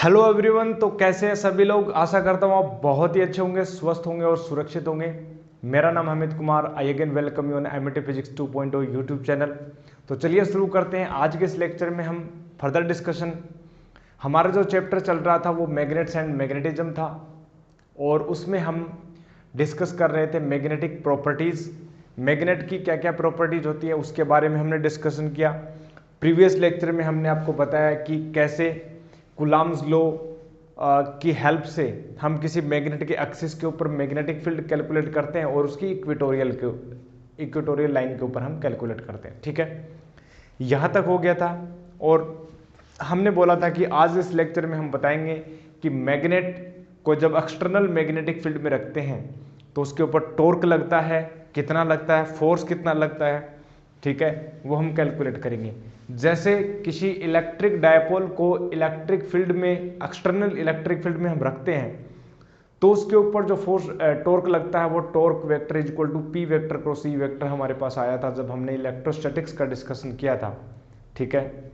Hello everyone. तो कैसे हैं सभी लोग। आशा करता हूँ आप बहुत ही अच्छे होंगे, स्वस्थ होंगे और सुरक्षित होंगे। मेरा नाम Amit Kumar. I again welcome you on Amity physics 2.0 YouTube channel. तो चलिए शुरू करते हैं। आज के इस लेक्चर में हम फर्दर डिस्कशन, हमारा जो चैप्टर चल रहा था वो मैग्नेट्स एंड मैग्नेटिज्म था, और उसमें हम डिस्कस कर रहे थे मैग्नेटिक प्रॉपर्टीज़। मैग्नेट की क्या क्या प्रॉपर्टीज होती है उसके बारे में हमने डिस्कशन किया। प्रीवियस लेक्चर में हमने आपको बताया कि कैसे कूलम्ब्स लॉ की हेल्प से हम किसी मैग्नेट के एक्सिस के ऊपर मैग्नेटिक फील्ड कैलकुलेट करते हैं और उसकी इक्वेटोरियल लाइन के ऊपर हम कैलकुलेट करते हैं। ठीक है, यहाँ तक हो गया था। और हमने बोला था कि आज इस लेक्चर में हम बताएंगे कि मैग्नेट को जब एक्सटर्नल मैग्नेटिक फील्ड में रखते हैं तो उसके ऊपर टॉर्क लगता है, कितना लगता है, फोर्स कितना लगता है, ठीक है, वो हम कैलकुलेट करेंगे। जैसे किसी इलेक्ट्रिक डायपोल को इलेक्ट्रिक फील्ड में, एक्सटर्नल इलेक्ट्रिक फील्ड में हम रखते हैं तो उसके ऊपर जो फोर्स टॉर्क लगता है वो torque vector is equal to P vector cross E vector हमारे पास आया था जब हमने इलेक्ट्रोस्टैटिक्स का डिस्कशन किया था। ठीक है,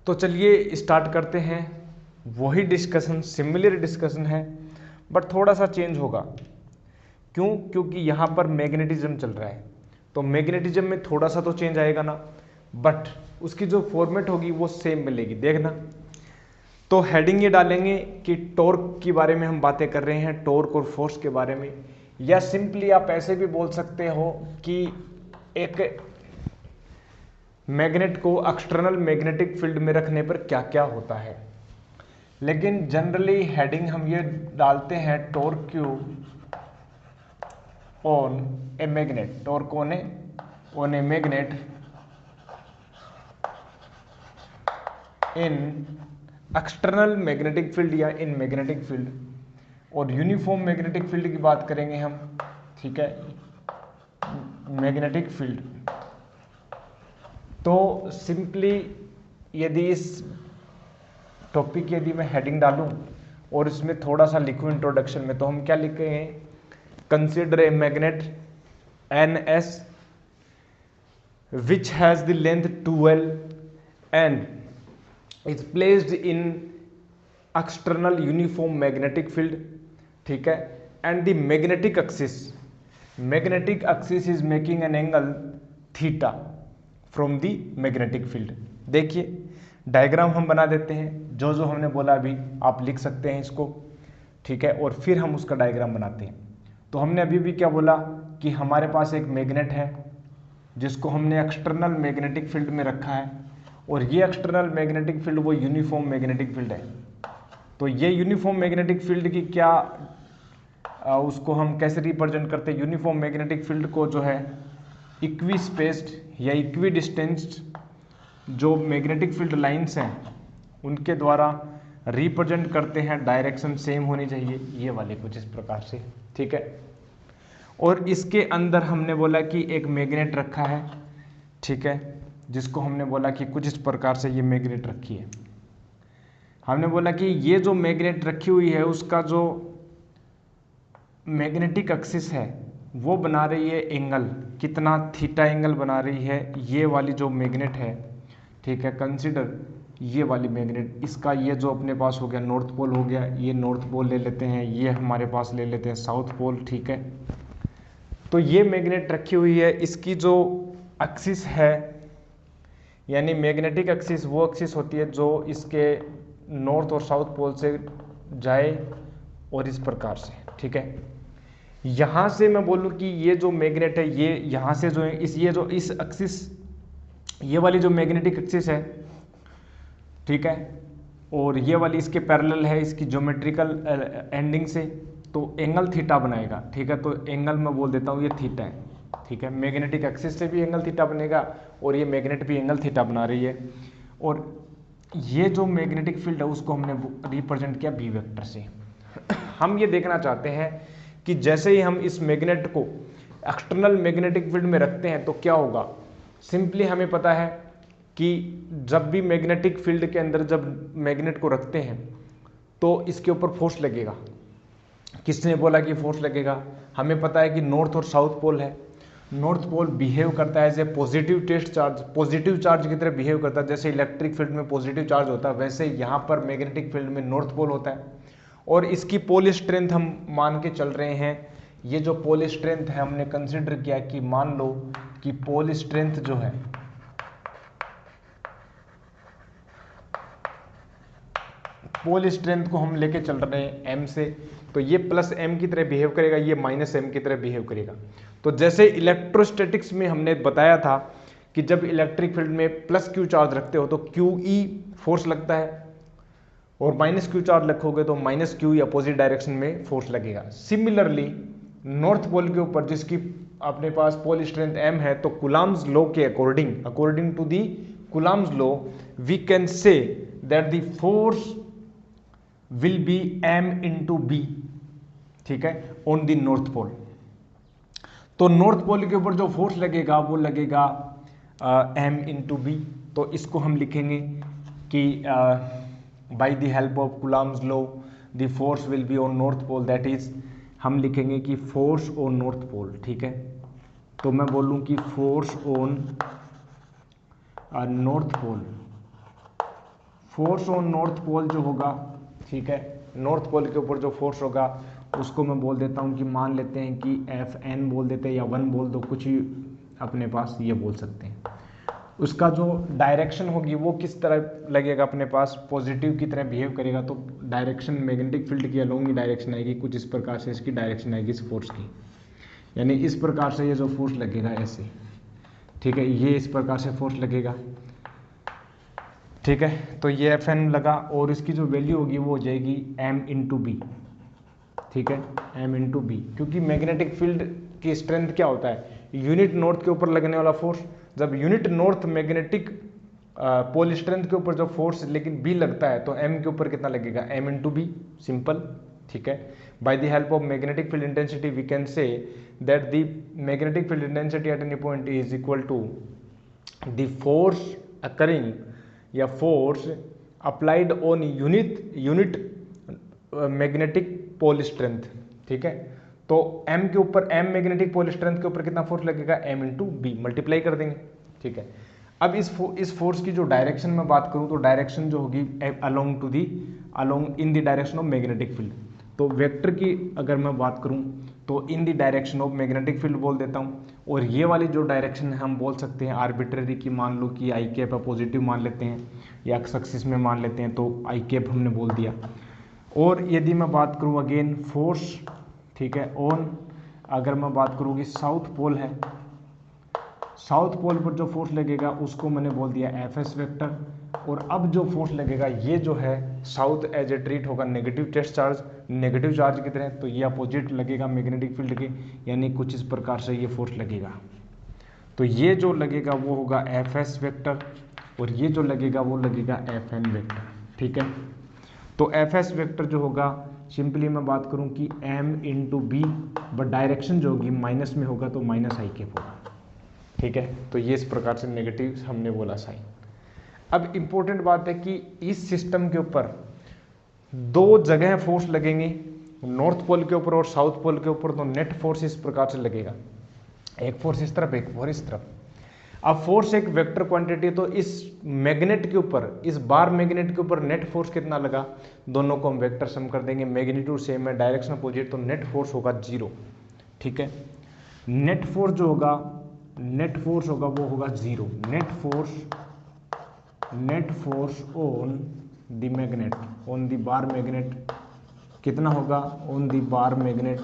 तो चलिए स्टार्ट करते हैं। वही डिस्कशन, सिमिलर डिस्कशन है बट थोड़ा सा चेंज होगा। क्यों? क्योंकि यहाँ पर मैग्नेटिज्म चल रहा है, तो मैग्नेटिज्म में थोड़ा सा तो चेंज आएगा ना, बट उसकी जो फॉर्मेट होगी वो सेम मिलेगी। देखना, तो हेडिंग ये डालेंगे कि टॉर्क के बारे में हम बातें कर रहे हैं, टॉर्क और फोर्स के बारे में। या सिंपली आप ऐसे भी बोल सकते हो कि एक मैग्नेट को एक्सटर्नल मैग्नेटिक फील्ड में रखने पर क्या क्या होता है। लेकिन जनरली हेडिंग हम ये डालते हैं torque Q on a magnet, torque on a magnet in external magnetic field या इन मैग्नेटिक फील्ड। और यूनिफॉर्म मैग्नेटिक फील्ड की बात करेंगे हम। ठीक है, मैग्नेटिक फील्ड। तो सिंपली यदि इस टॉपिक यदि मैं हेडिंग डालूं और इसमें थोड़ा सा लिखूं इंट्रोडक्शन में, तो हम क्या लिखेंगे? Consider a magnet N S which has the length 12 and is placed in external uniform magnetic field. ठीक है, and the magnetic axis is making an angle theta from the magnetic field. देखिए diagram हम बना देते हैं, जो जो हमने बोला अभी आप लिख सकते हैं इसको। ठीक है, और फिर हम उसका डायग्राम बनाते हैं। तो हमने अभी भी क्या बोला कि हमारे पास एक मैग्नेट है जिसको हमने एक्सटर्नल मैग्नेटिक फील्ड में रखा है, और ये एक्सटर्नल मैग्नेटिक फील्ड वो यूनिफॉर्म मैग्नेटिक फील्ड है। तो ये यूनिफॉर्म मैग्नेटिक फील्ड की क्या उसको हम कैसे रिप्रेजेंट करते हैं? यूनिफॉर्म मैग्नेटिक फील्ड को जो है इक्वी स्पेस्ड या इक्वी डिस्टेंस्ड जो मैग्नेटिक फील्ड लाइंस हैं उनके द्वारा रिप्रेजेंट करते हैं। डायरेक्शन सेम होनी चाहिए, ये वाले कुछ इस प्रकार से। ठीक है, और इसके अंदर हमने बोला कि एक मैग्नेट रखा है। ठीक है, जिसको हमने बोला कि कुछ इस प्रकार से ये मैग्नेट रखी है। हमने बोला कि ये जो मैग्नेट रखी हुई है उसका जो मैग्नेटिक एक्सिस है वो बना रही है एंगल, कितना? थीटा एंगल बना रही है ये वाली जो मैग्नेट है। ठीक है, कंसीडर ये वाली मैग्नेट, इसका ये जो अपने पास हो गया नॉर्थ पोल हो गया, ये नॉर्थ पोल ले लेते हैं, ये हमारे पास ले लेते हैं साउथ पोल। ठीक है, तो ये मैग्नेट रखी हुई है, इसकी जो एक्सिस है यानी मैग्नेटिक एक्सिस वो एक्सिस होती है जो इसके नॉर्थ और साउथ पोल से जाए और इस प्रकार से। ठीक है, यहाँ से मैं बोलूँ कि ये जो मैग्नेट है ये यहाँ से जो है इस एक्सिस, ये वाली जो मैग्नेटिक एक्सिस है, ठीक है, और ये वाली इसके पैरेलल है इसकी ज्योमेट्रिकल एंडिंग से, तो एंगल थीटा बनाएगा। ठीक है, तो एंगल मैं बोल देता हूँ ये थीटा है। ठीक है, मैग्नेटिक एक्सिस से भी एंगल थीटा बनेगा और ये मैग्नेट भी एंगल थीटा बना रही है। और ये जो मैग्नेटिक फील्ड है उसको हमने रिप्रेजेंट किया बी वेक्टर से। हम ये देखना चाहते हैं कि जैसे ही हम इस मैग्नेट को एक्सटर्नल मैग्नेटिक फील्ड में रखते हैं तो क्या होगा। सिंपली हमें पता है कि जब भी मैग्नेटिक फील्ड के अंदर जब मैग्नेट को रखते हैं तो इसके ऊपर फोर्स लगेगा। किसने बोला कि फोर्स लगेगा? हमें पता है कि नॉर्थ और साउथ पोल है, नॉर्थ पोल बिहेव करता है as a positive test charge, positive charge की तरह बिहेव करता है। जैसे इलेक्ट्रिक फील्ड में पॉजिटिव चार्ज होता है, वैसे यहाँ पर मैग्नेटिक फील्ड में नॉर्थ पोल होता है। और इसकी पोल स्ट्रेंथ हम मान के चल रहे हैं, ये जो पोल स्ट्रेंथ है हमने कंसिडर किया कि मान लो कि पोल स्ट्रेंथ जो है पोल स्ट्रेंथ को हम लेके चल रहे हैं m से, तो ये प्लस m की तरह बिहेव करेगा, ये माइनस m की तरह बिहेव करेगा। तो जैसे इलेक्ट्रोस्टैटिक्स में हमने बताया था कि जब इलेक्ट्रिक फील्ड में प्लस q चार्ज रखते हो तो QE फोर्स लगता है, और माइनस q चार्ज रखोगे तो माइनस q अपोजिट डायरेक्शन में फोर्स लगेगा। सिमिलरली नॉर्थ पोल के ऊपर जिसकी अपने पास पोल स्ट्रेंथ m है, तो कूलम्ब्स लॉ के according to the Coulomb's law we can say that the force will be m into B, ठीक है, ऑन द नॉर्थ पोल। तो नॉर्थ पोल के ऊपर जो फोर्स लगेगा वो लगेगा m इंटू बी। तो इसको हम लिखेंगे कि by the help of Coulomb's law the force will be on north pole, that is हम लिखेंगे कि फोर्स ऑन नॉर्थ पोल, ठीक है। तो मैं बोलूं कि force on north pole, force on north pole जो होगा, ठीक है, नॉर्थ पोल के ऊपर जो फोर्स होगा उसको मैं बोल देता हूं कि मान लेते हैं कि Fn बोल देते हैं, या 1 बोल दो, कुछ ही अपने पास ये बोल सकते हैं। उसका जो डायरेक्शन होगी वो किस तरह लगेगा, अपने पास पॉजिटिव की तरह बिहेव करेगा, तो डायरेक्शन मैग्नेटिक फील्ड की अलोंग ही डायरेक्शन आएगी, कुछ इस प्रकार से इसकी डायरेक्शन आएगी इस फोर्स की, यानी इस प्रकार से ये जो फोर्स लगेगा ऐसे, ठीक है, ये इस प्रकार से फोर्स लगेगा, ठीक है। तो ये Fn लगा और इसकी जो वैल्यू होगी वो हो जाएगी m इंटू बी, ठीक है, m इंटू बी, क्योंकि मैग्नेटिक फील्ड की स्ट्रेंथ क्या होता है, यूनिट नॉर्थ के ऊपर लगने वाला फोर्स। जब unit north magnetic pole strength के ऊपर जो फोर्स लेकिन बी लगता है तो m के ऊपर कितना लगेगा, m इंटू बी, सिंपल, ठीक है। By the help of magnetic field intensity we can say that the magnetic field intensity at any point is equal to the force occurring या force applied on unit magnetic pole strength, ठीक है। तो m के ऊपर, m magnetic pole strength के ऊपर कितना force लगेगा, m इंटू बी, मल्टीप्लाई कर देंगे, ठीक है। अब इस फोर्स की जो डायरेक्शन में बात करूं तो डायरेक्शन जो होगी along in the direction of magnetic field. तो वेक्टर की अगर मैं बात करूं तो इन the direction of magnetic field बोल देता हूं, और ये वाली जो डायरेक्शन है हम बोल सकते हैं आर्बिट्ररी की, मान लो कि आई कैप पॉजिटिव मान लेते हैं या सक्सेस में मान लेते हैं, तो आई कैप हमने बोल दिया। और यदि मैं बात करूं अगेन फोर्स, ठीक है, ऑन, अगर मैं बात करूँ कि साउथ पोल है, साउथ पोल पर जो फोर्स लगेगा उसको मैंने बोल दिया एफएस वेक्टर। और अब जो फोर्स लगेगा ये जो है साउथ एज ए ट्रीट होगा negative test charge, negative charge की तरह, तो ये अपोजिट लगेगा मैग्नेटिक फील्ड के, यानी कुछ इस प्रकार से ये फोर्स लगेगा। तो ये जो लगेगा वो होगा एफएस वेक्टर, और ये जो लगेगा वो लगेगा एफएन वेक्टर, ठीक है। तो एफएस वेक्टर जो होगा, सिंपली मैं बात करूं कि m into B, but direction जो होगी माइनस में होगा तो माइनस आई कैप होगा, ठीक है। तो ये इस प्रकार से नेगेटिव हमने बोला साइन। अब इंपॉर्टेंट बात है कि इस सिस्टम के ऊपर दो जगह फोर्स लगेंगे, नॉर्थ पोल के ऊपर और साउथ पोल के ऊपर, तो नेट फोर्स इस प्रकार से लगेगा, एक फोर्स इस तरफ, एक फोर्स इस तरफ। अब फोर्स एक वेक्टर क्वांटिटी, तो इस मैग्नेट के ऊपर, इस बार मैग्नेट के ऊपर नेट फोर्स कितना लगा, दोनों को हम वेक्टर सम कर देंगे, मैग्नीट्यूड सेम है, डायरेक्शन अपोजिट, तो नेट फोर्स होगा 0, ठीक है। नेट फोर्स जो होगा, नेट फोर्स होगा वो होगा 0, net force on the magnet, on the bar magnet कितना होगा, ऑन द बार मैग्नेट,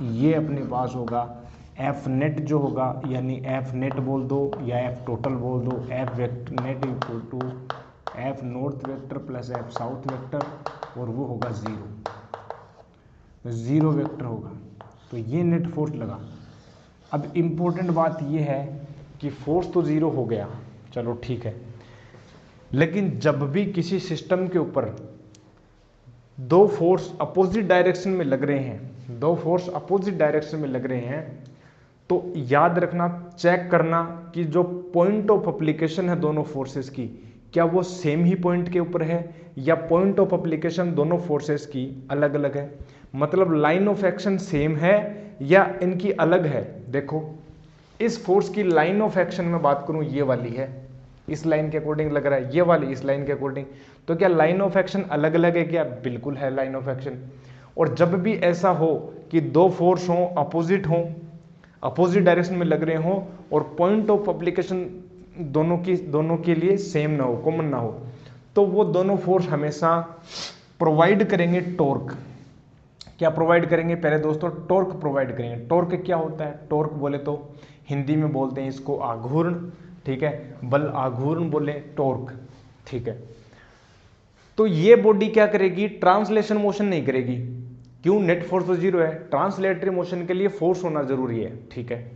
ये अपने पास होगा एफ नेट जो होगा, यानी एफ नेट बोल दो या एफ टोटल बोल दो, F vector net equal to F north vector plus F south vector, और वो होगा 0 वेक्टर होगा। तो ये नेट फोर्स लगा। अब इम्पोर्टेंट बात ये है कि फोर्स तो 0 हो गया, चलो ठीक है, लेकिन जब भी किसी सिस्टम के ऊपर दो फोर्स अपोजिट डायरेक्शन में लग रहे हैं, दो फोर्स अपोजिट डायरेक्शन में लग रहे हैं, तो याद रखना, चेक करना कि जो पॉइंट ऑफ एप्लीकेशन है दोनों फोर्सेस की, क्या वो सेम ही पॉइंट के ऊपर है या पॉइंट ऑफ एप्लीकेशन दोनों फोर्सेस की अलग अलग है। मतलब लाइन ऑफ एक्शन सेम है या इनकी अलग है। देखो इस फोर्स की लाइन ऑफ एक्शन में बात करूं, ये वाली है, इस लाइन के अकॉर्डिंग लग रहा है, ये वाली इस लाइन के अकॉर्डिंग। तो क्या लाइन ऑफ एक्शन अलग अलग है क्या? बिल्कुल है लाइन ऑफ एक्शन। और जब भी ऐसा हो कि दो फोर्स हों, अपोजिट हों, अपोजिट डायरेक्शन में लग रहे हों, और पॉइंट ऑफ एप्लीकेशन दोनों के लिए सेम ना हो, कॉमन ना हो, तो वो दोनों फोर्स हमेशा प्रोवाइड करेंगे टॉर्क। क्या प्रोवाइड करेंगे? पहले दोस्तों टॉर्क प्रोवाइड करेंगे। टॉर्क क्या होता है? टॉर्क बोले तो हिंदी में बोलते हैं इसको आघूर्ण, ठीक है, बल आघूर्ण बोले टॉर्क, ठीक है। तो ये बॉडी क्या करेगी? ट्रांसलेशन मोशन नहीं करेगी। क्यों? नेट फोर्स तो जीरो है, ट्रांसलेटरी मोशन के लिए फोर्स होना जरूरी है, ठीक है।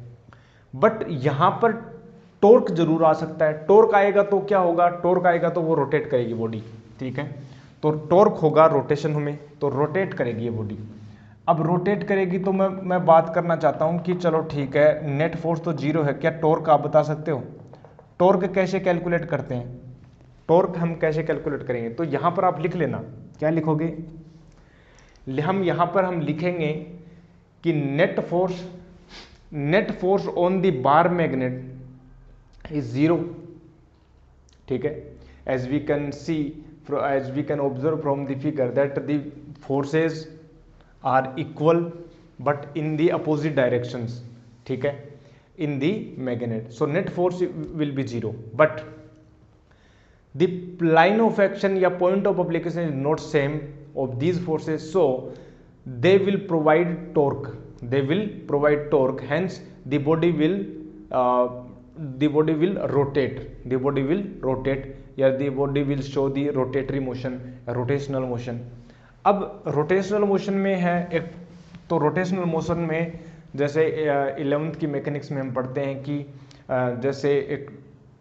बट यहां पर टॉर्क जरूर आ सकता है। टॉर्क आएगा तो क्या होगा? टॉर्क आएगा तो वो रोटेट करेगी बॉडी, ठीक है। तो टॉर्क होगा रोटेशन में, तो रोटेट करेगी ये बॉडी। अब रोटेट करेगी तो मैं बात करना चाहता हूं कि चलो ठीक है, नेट फोर्स तो जीरो है, क्या टॉर्क आप बता सकते हो? टॉर्क कैसे कैलकुलेट करते हैं? टॉर्क हम कैसे कैलकुलेट करेंगे? तो यहां पर आप लिख लेना, क्या लिखोगे? हम यहां पर हम लिखेंगे कि net force on the bar magnet is zero, ठीक है। As we can observe from the figure that the forces are equal but in the opposite directions, ठीक है, in the magnet. So net force will be zero, but the line of action या point of application is not same of these forces, so they will provide torque. Hence the body will rotate. The body will show the rotatory motion, rotational motion. अब rotational motion में है एक, तो rotational motion में जैसे 11th की mechanics में हम पढ़ते हैं कि जैसे एक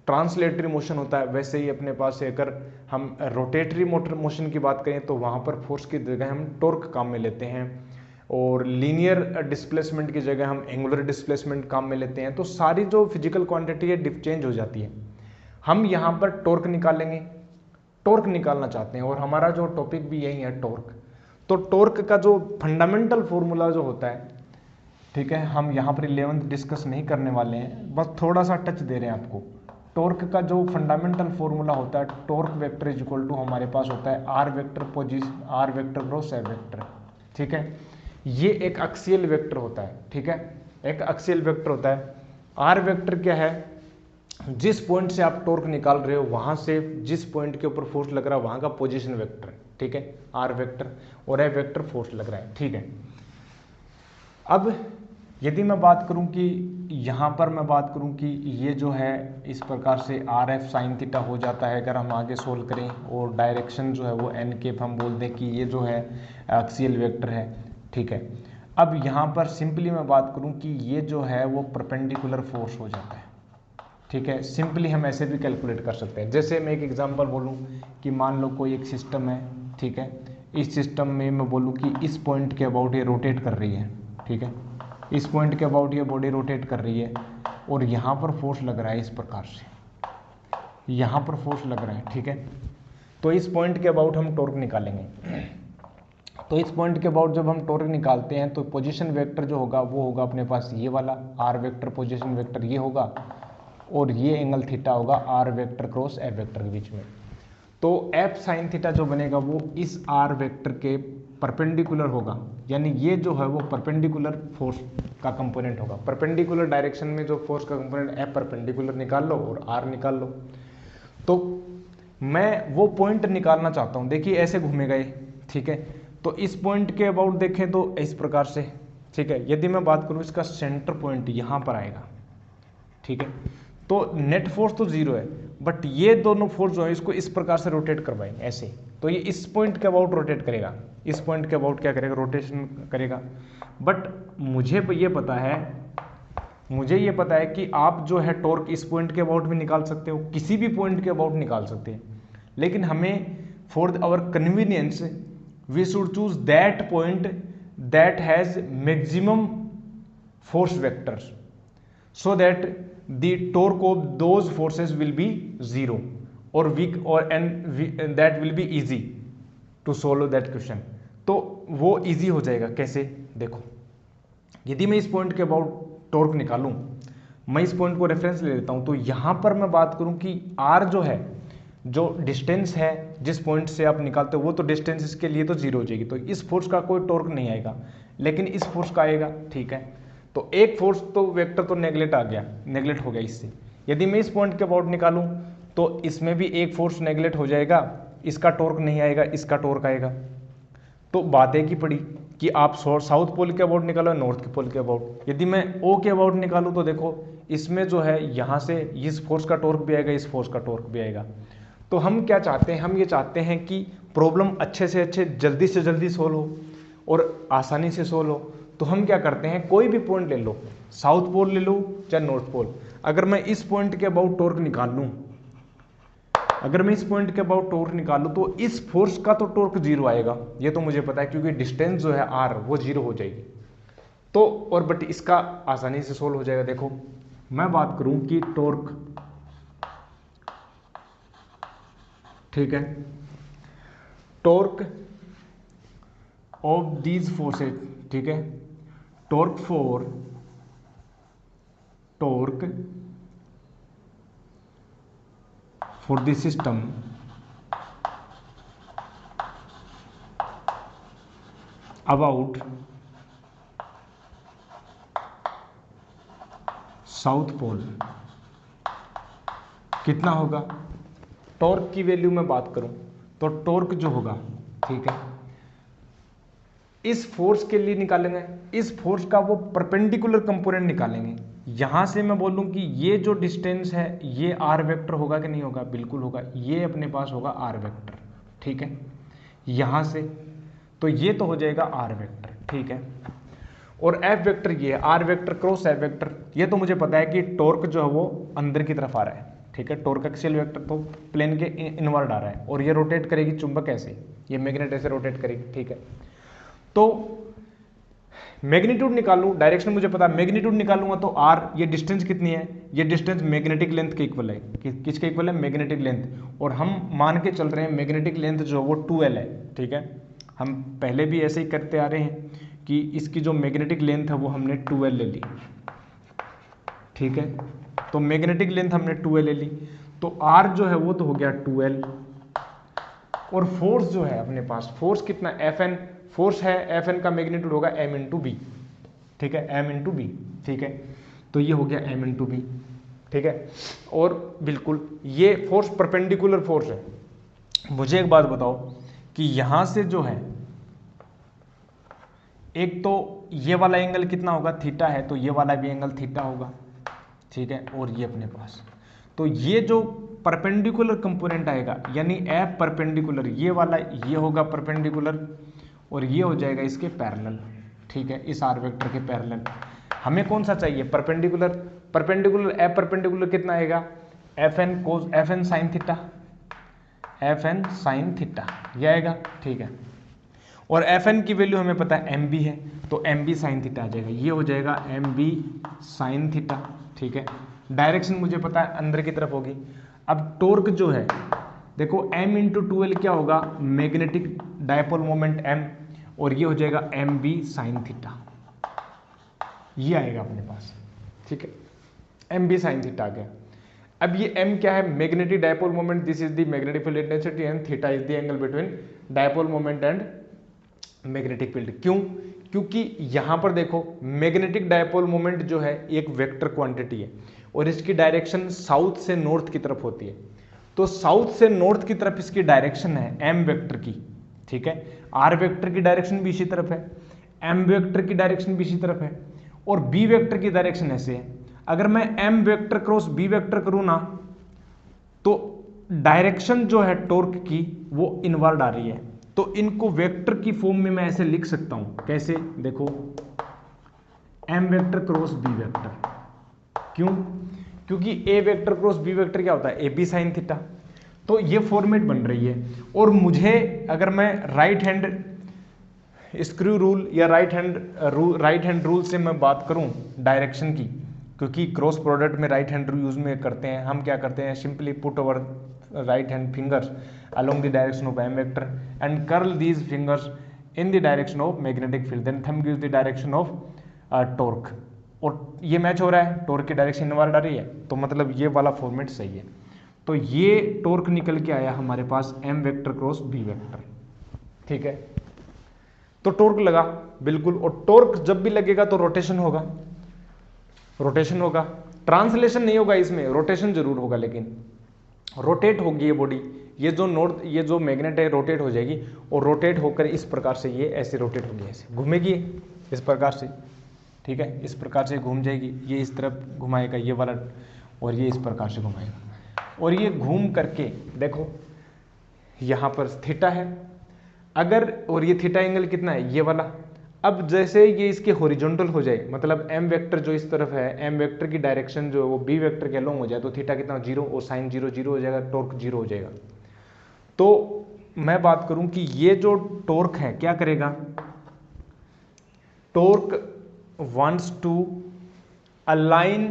ट्रांसलेटरी मोशन होता है, वैसे ही अपने पास अगर हम रोटेटरी मोशन की बात करें तो वहाँ पर फोर्स की जगह हम टॉर्क काम में लेते हैं, और लीनियर डिस्प्लेसमेंट की जगह हम एंगुलर डिस्प्लेसमेंट काम में लेते हैं। तो सारी जो फिजिकल क्वांटिटी है चेंज हो जाती है। हम यहाँ पर टॉर्क निकालेंगे, टॉर्क निकालना चाहते हैं, और हमारा जो टॉपिक भी यही है टॉर्क। तो टॉर्क का जो फंडामेंटल फॉर्मूला जो होता है, ठीक है, हम यहाँ पर 11th डिस्कस नहीं करने वाले हैं, बस थोड़ा सा टच दे रहे हैं आपको। टॉर्क का जो फंडामेंटल फॉर्मूला होता है, torque vector is equal to हमारे पास होता है R vector cross F vector, ठीक है। ये एक एक्सियल वेक्टर होता है, ठीक है, एक एक्सियल वेक्टर होता है। आर वेक्टर क्या है? जिस पॉइंट से आप टॉर्क निकाल रहे हो वहां से जिस पॉइंट के ऊपर फोर्स लग रहा है वहां का पोजिशन वेक्टर, ठीक है, आर वेक्टर, और एफ वेक्टर फोर्स लग रहा है, ठीक है। अब यदि मैं बात करूं कि यहाँ पर मैं बात करूं कि ये जो है इस प्रकार से आर एफ साइन थीटा हो जाता है अगर हम आगे सोल्व करें, और डायरेक्शन जो है वो एन केप हम बोल दें कि ये जो है एक्सियल वेक्टर है, ठीक है। अब यहाँ पर सिंपली मैं बात करूं कि ये जो है वो परपेंडिकुलर फोर्स हो जाता है, ठीक है। सिंपली हम ऐसे भी कैलकुलेट कर सकते हैं। जैसे मैं एक एग्जांपल बोलूं कि मान लो कोई एक सिस्टम है, ठीक है, इस सिस्टम में मैं बोलूं कि इस पॉइंट के अबाउट ये रोटेट कर रही है, ठीक है, इस पॉइंट के अबाउट ये बॉडी रोटेट कर रही है, और यहाँ पर फोर्स लग रहा है इस प्रकार से, यहाँ पर फोर्स लग रहा है, ठीक है। तो इस पॉइंट के अबाउट हम टॉर्क निकालेंगे। तो इस पॉइंट के अबाउट जब हम टॉर्क निकालते हैं तो पोजीशन वेक्टर जो होगा वो होगा अपने पास ये वाला आर वेक्टर, पोजीशन वेक्टर ये होगा, और ये एंगल थीटा होगा R vector cross F vector के बीच में। तो एफ साइन थीटा जो बनेगा वो इस आर वेक्टर के परपेंडिकुलर होगा, यानी ये जो है वो परपेंडिकुलर फोर्स का कंपोनेंट होगा। परपेंडिकुलर डायरेक्शन में जो फोर्स का कंपोनेंट एफ परपेंडिकुलर निकाल लो और आर निकाल लो। तो मैं वो पॉइंट निकालना चाहता हूँ, देखिए ऐसे घूमेगा ये, ठीक है। तो इस पॉइंट के अबाउट देखें तो इस प्रकार से, ठीक है। यदि मैं बात करूँ इसका सेंटर पॉइंट यहाँ पर आएगा, ठीक है। तो नेट फोर्स तो जीरो है, बट ये दोनों फोर्स जो है इसको इस प्रकार से रोटेट करवाएंगे ऐसे, तो ये इस पॉइंट के अबाउट रोटेट करेगा, इस पॉइंट के अबाउट क्या करेगा? रोटेशन करेगा। बट मुझे ये पता है कि आप जो है टॉर्क इस पॉइंट के अबाउट भी निकाल सकते हो, किसी भी पॉइंट के अबाउट निकाल सकते हैं, लेकिन हमें for our convenience we should choose that point that has maximum force vectors, so that the torque of those forces will be zero, or that will be easy to solve that question। तो वो easy हो जाएगा। कैसे? देखो, यदि मैं इस point के अबाउट टॉर्क निकालूं, मैं इस पॉइंट को रेफरेंस ले लेता हूँ। तो यहाँ पर मैं बात करूँ कि आर जो है, जो डिस्टेंस है जिस पॉइंट से आप निकालते हो वो तो डिस्टेंस इसके लिए तो जीरो हो जाएगी, तो इस फोर्स का कोई टॉर्क नहीं आएगा, लेकिन इस फोर्स का आएगा। ठीक है, तो एक फोर्स तो वेक्टर तो नेगलेक्ट आ गया, नेगलेक्ट हो गया इससे। यदि मैं इस पॉइंट के अबाउट निकालूं तो इसमें भी एक फोर्स नेगलेक्ट हो जाएगा, इसका टॉर्क नहीं आएगा, इसका टॉर्क आएगा। तो बात एक ही पड़ी कि आप साउथ पोल के अबाउट निकालो, नॉर्थ के पोल के अबाउट। यदि मैं ओ के अबाउट निकालूं तो देखो इसमें जो है यहाँ से इस फोर्स का टॉर्क भी आएगा, इस फोर्स का टॉर्क भी आएगा। तो हम क्या चाहते हैं, हम ये चाहते हैं कि प्रॉब्लम अच्छे से अच्छे जल्दी से जल्दी सोल्व हो और आसानी से सोल्व हो। तो हम क्या करते हैं, कोई भी पॉइंट ले लो, साउथ पोल ले लो चाहे नॉर्थ पोल, अगर मैं इस पॉइंट के अबाउट टॉर्क निकाल लूँ, अगर मैं इस पॉइंट के अबाउट टॉर्क निकालूं तो इस फोर्स का तो टॉर्क जीरो आएगा, ये तो मुझे पता है, क्योंकि डिस्टेंस जो है आर वो जीरो हो जाएगी। तो और बट इसका आसानी से सोल्व हो जाएगा। देखो मैं बात करूं कि टॉर्क, ठीक है, टॉर्क ऑफ दीज फोर्सेज, ठीक है, torque for the system about south pole कितना होगा। टॉर्क की वैल्यू में बात करूं तो टॉर्क जो होगा, ठीक है, इस फोर्स के लिए निकालेंगे, इस फोर्स का वो परपेंडिकुलर कंपोनेंट निकालेंगे। यहां से मैं बोलूं कि ये जो डिस्टेंस है ये आर वेक्टर होगा कि नहीं होगा, बिल्कुल होगा, ये अपने पास होगा आर वेक्टर। ठीक है, यहां से तो ये तो हो जाएगा आर वेक्टर। ठीक है, और एफ वेक्टर ये है, R vector cross F vector. ये तो मुझे पता है कि टॉर्क जो है वो अंदर की तरफ आ रहा है। ठीक है, टॉर्क एक्सियल वेक्टर तो प्लेन के इनवर्ड आ रहा है, और ये रोटेट करेगी चुंबक ऐसे, ये मैग्नेट ऐसे रोटेट करेगी। ठीक है, तो मैग्नीट्यूड निकालूं, डायरेक्शन मुझे पता है, मैग्नीट्यूड निकालूंगा तो आर, ये डिस्टेंस कितनी है, ये डिस्टेंस मैग्नेटिक लेंथ के इक्वल है। किसके इक्वल है, मैग्नेटिक लेंथ, और हम मान के चल रहे हैं मैग्नेटिक लेंथ जो वो 2L है। ठीक है, हम पहले भी ऐसे ही करते आ रहे हैं कि इसकी जो मैग्नेटिक लेंथ है वो हमने 2L ले ली। ठीक है, तो मैग्नेटिक लेंथ हमने 2L ले ली, तो आर जो है वो तो हो गया 2L, और फोर्स जो है अपने पास, फोर्स कितना, Fn फोर्स है, Fn का मैग्नीट्यूड होगा m इंटू बी। ठीक है, m इंटू बी। ठीक है, तो ये हो गया m इंटू बी। ठीक है, और बिल्कुल ये फोर्स परपेंडिकुलर फोर्स है। मुझे एक बात बताओ कि यहां से जो है, एक तो ये वाला एंगल कितना होगा, थीटा है, तो ये वाला भी एंगल थीटा होगा। ठीक है, और ये अपने पास, तो ये जो परपेंडिकुलर कंपोनेंट आएगा, यानी एफ परपेंडिकुलर, ये वाला ये होगा परपेंडिकुलर, और ये हो जाएगा इसके पैरेलल। ठीक है, इस आर वेक्टर के पैरेलल। हमें कौन सा चाहिए, परपेंडिकुलर। परपेंडिकुलर एफ परपेंडिकुलर कितना आएगा, F N cos, F N sine theta, F N sine theta, ये आएगा। ठीक है, और एफ एन की वैल्यू हमें पता है एम बी है, तो एम बी साइन थीटा आ जाएगा, ये हो जाएगा एम बी साइन थीटा। ठीक है, डायरेक्शन मुझे पता है अंदर की तरफ होगी। अब टॉर्क जो है देखो, m इंटू 2L क्या होगा, मैग्नेटिक डायपोल मोमेंट m, और ये हो जाएगा एम बी साइन थीटा, ये आएगा अपने पास। ठीक है, एम बी साइन थीटा आ गया। अब ये m क्या है, magnetic dipole moment, this is the magnetic field intensity, and theta is the angle between dipole moment and magnetic field. क्यों, क्योंकि यहां पर देखो मैग्नेटिक डायपोल मोमेंट जो है एक वेक्टर क्वांटिटी है, और इसकी डायरेक्शन साउथ से नॉर्थ की तरफ होती है। तो साउथ से नॉर्थ की तरफ इसकी डायरेक्शन है एम वेक्टर की। ठीक है, आर वेक्टर की डायरेक्शन भी इसी तरफ है, एम वेक्टर की डायरेक्शन भी इसी तरफ है, और बी वेक्टर की डायरेक्शन ऐसे है। अगर मैं M vector cross B vector करूं ना, तो डायरेक्शन जो है टॉर्क की वो इनवर्ड आ रही है। तो इनको वेक्टर की फॉर्म में मैं ऐसे लिख सकता हूं, कैसे, देखो M vector cross B vector. क्यों, क्योंकि A vector cross B vector क्या होता है, ए बी साइन थीटा। तो ये फॉर्मेट बन रही है, और मुझे अगर मैं राइट हैंड स्क्रू रूल या राइट हैंड रूल से मैं बात करूं डायरेक्शन की, क्योंकि क्रॉस प्रोडक्ट में राइट हैंड यूज में करते हैं, हम क्या करते हैं, simply put our right hand fingers along the direction of m vector and curl these fingers in the direction of magnetic field, then thumb gives the direction of torque. और ये match हो रहा है, टॉर्क की direction inward आ रही है, तो मतलब ये वाला फॉर्मेट सही है। तो ये टॉर्क निकल के आया हमारे पास m vector cross b vector, ठीक है। तो टॉर्क लगा बिल्कुल, और टॉर्क जब भी लगेगा तो रोटेशन होगा, रोटेशन होगा, ट्रांसलेशन नहीं होगा इसमें, रोटेशन जरूर होगा, लेकिन रोटेट होगी ये बॉडी, ये जो नॉर्थ, ये जो मैग्नेट है रोटेट हो जाएगी, और रोटेट होकर इस प्रकार से ये ऐसे रोटेट होगी, ऐसे घूमेगी इस प्रकार से, ठीक है, इस प्रकार से घूम जाएगी, ये इस तरफ घुमाएगा ये वाला, और ये इस प्रकार से घुमाएगा, और ये घूम करके देखो यहाँ पर थीटा है अगर, और ये थीटा एंगल कितना है ये वाला। अब जैसे ये इसके हॉरिजॉन्टल हो जाए, मतलब m वेक्टर जो इस तरफ है, m वेक्टर की डायरेक्शन जो है वो b वेक्टर के अलोंग हो जाए, तो थीटा कितना 0, और साइन 0 0 हो जाएगा, टॉर्क 0 हो जाएगा। तो मैं बात करूं कि ये जो टॉर्क है क्या करेगा, torque wants to align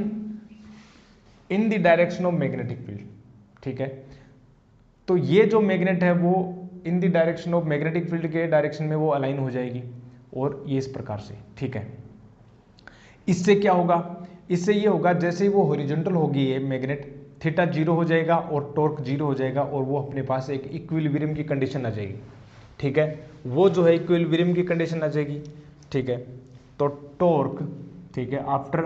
in the direction of magnetic field, ठीक है। तो ये जो मैग्नेट है वो in the direction of magnetic field के डायरेक्शन में वो अलाइन हो जाएगी, और ये इस प्रकार से, ठीक है। इससे क्या होगा, इससे ये होगा जैसे ही वो हॉरिजॉन्टल होगी ये मैग्नेट, थीटा 0 हो जाएगा और टॉर्क 0 हो जाएगा, और वो अपने पास एक इक्विलिब्रियम की कंडीशन आ जाएगी, ठीक है। वो जो है इक्विलिब्रियम की कंडीशन आ जाएगी, ठीक है। तो टॉर्क, ठीक है, आफ्टर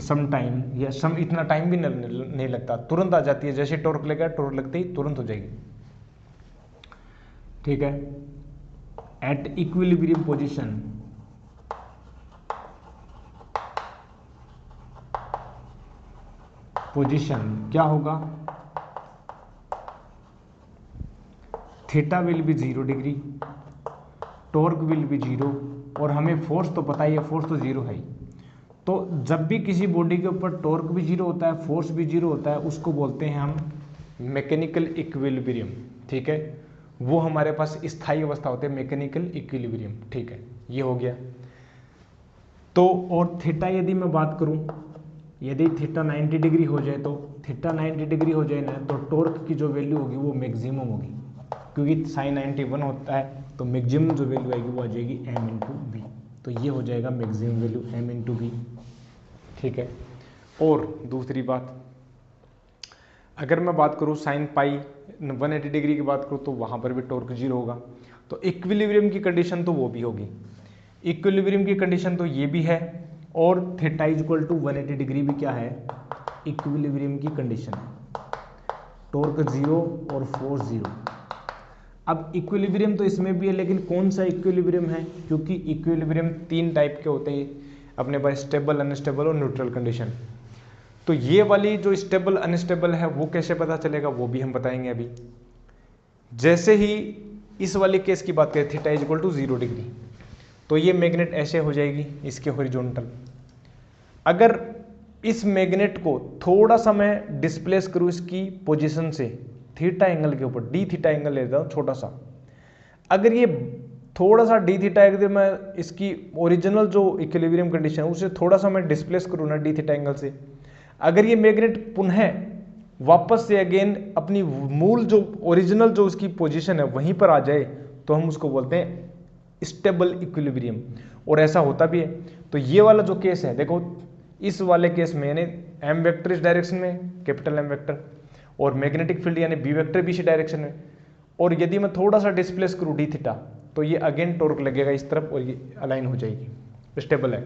सम टाइम, या सम इतना टाइम भी नहीं लगता, तुरंत आ जाती है, जैसे टॉर्क लेगा, टॉर्क लगते ही तुरंत हो जाएगी, ठीक है। एट इक्विलिब्रियम पोजीशन, क्या होगा, theta will be 0 degree, torque will be 0, और हमें फोर्स तो पता ही है, फोर्स तो 0 है ही। तो जब भी किसी बॉडी के ऊपर टॉर्क भी 0 होता है, फोर्स भी 0 होता है, उसको बोलते हैं हम मैकेनिकल इक्विलिब्रियम, ठीक है। वो हमारे पास स्थायी अवस्था होते हैं, मैकेनिकल इक्विलिब्रियम, ठीक है। ये हो गया। तो और थीटा यदि मैं बात करूं, यदि थीटा 90 डिग्री हो जाए, तो थीटा 90 डिग्री हो जाए ना, तो टॉर्क की जो वैल्यू होगी वो मैक्सिमम होगी, क्योंकि साइन 91 होता है, तो मैक्सिमम जो वैल्यू आएगी वो आ जाएगी m इंटू बी, तो ये हो जाएगा maximum value m into B, ठीक है। और दूसरी बात, अगर मैं बात करूं साइन पाई 180 डिग्री की बात करूं, तो वहां पर भी टॉर्क 0 होगा। तो इक्विलिब्रियम की कंडीशन तो वो भी होगी, इक्विलिब्रियम की कंडीशन तो ये भी है, और theta is equal to 180 degree भी क्या है, इक्विलिब्रियम की कंडीशन है, टॉर्क 0 और फोर्स 0। अब इक्विलिब्रियम तो इसमें भी है, लेकिन कौन सा इक्विलिब्रियम है, क्योंकि इक्विलिब्रियम 3 टाइप के होते हैं अपने पास, स्टेबल, अनस्टेबल और न्यूट्रल कंडीशन। तो ये वाली जो स्टेबल अनस्टेबल है वो कैसे पता चलेगा, वो भी हम बताएंगे अभी। जैसे ही इस वाले केस की बात करें, theta is equal to 0 degree, तो ये मैग्नेट ऐसे हो जाएगी इसके हॉरिजॉन्टल। अगर इस मैग्नेट को थोड़ा सा मैं डिस्प्लेस करूं इसकी पोजीशन से, थीटा एंगल के ऊपर, डी थीटा एंगल लेता हूं छोटा सा, अगर ये थोड़ा सा डी थीटा अगर मैं इसकी ओरिजिनल जो इक्विलिब्रियम कंडीशन है उसे थोड़ा सा मैं डिस्प्लेस करूं ना डी थीटा एंगल से, अगर ये मैग्नेट पुनः वापस से अगेन अपनी मूल जो ओरिजिनल जो उसकी पोजीशन है वहीं पर आ जाए, तो हम उसको बोलते हैं स्टेबल इक्विलिब्रियम, और ऐसा होता भी है। तो ये वाला जो केस है, देखो इस वाले केस में यानी एम वेक्टर इस डायरेक्शन में, कैपिटल एम वेक्टर, और मैग्नेटिक फील्ड यानी बी वेक्टर भी इसी डायरेक्शन में, और यदि मैं थोड़ा सा डिस्प्लेस करूँ डी थीटा, तो ये अगेन टॉर्क लगेगा इस तरफ और ये अलाइन हो जाएगी, स्टेबल है।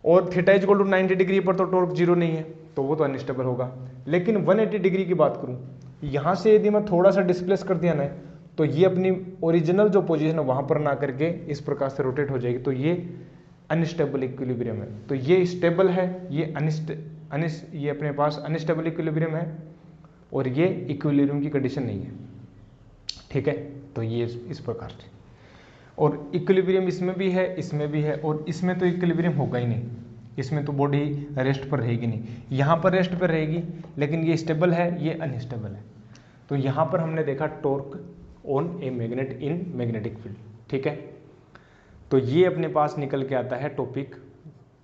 और theta is equal to 90 degree पर तो टॉर्क 0 नहीं है, तो वो तो अनस्टेबल होगा। लेकिन 180 डिग्री की बात करूं, यहां से यदि मैं थोड़ा सा डिस्प्लेस कर दिया ना, तो ये अपनी ओरिजिनल जो पोजीशन है वहां पर ना करके इस प्रकार से रोटेट हो जाएगी, तो ये अनस्टेबल इक्विलिब्रियम है। तो ये स्टेबल है, ये ये अपने पास अनस्टेबल इक्विलिब्रियम है, और ये इक्विलिब्रियम की कंडीशन नहीं है, ठीक है। तो ये इस प्रकार से, और इक्विलिब्रियम इसमें भी है, इसमें भी है, और इसमें तो इक्विलिब्रियम होगा ही नहीं, इसमें तो बॉडी रेस्ट पर रहेगी नहीं, यहाँ पर रेस्ट पर रहेगी, लेकिन ये स्टेबल है, ये अनस्टेबल है। तो यहाँ पर हमने देखा torque on a magnet in magnetic field, ठीक है। तो ये अपने पास निकल के आता है टॉपिक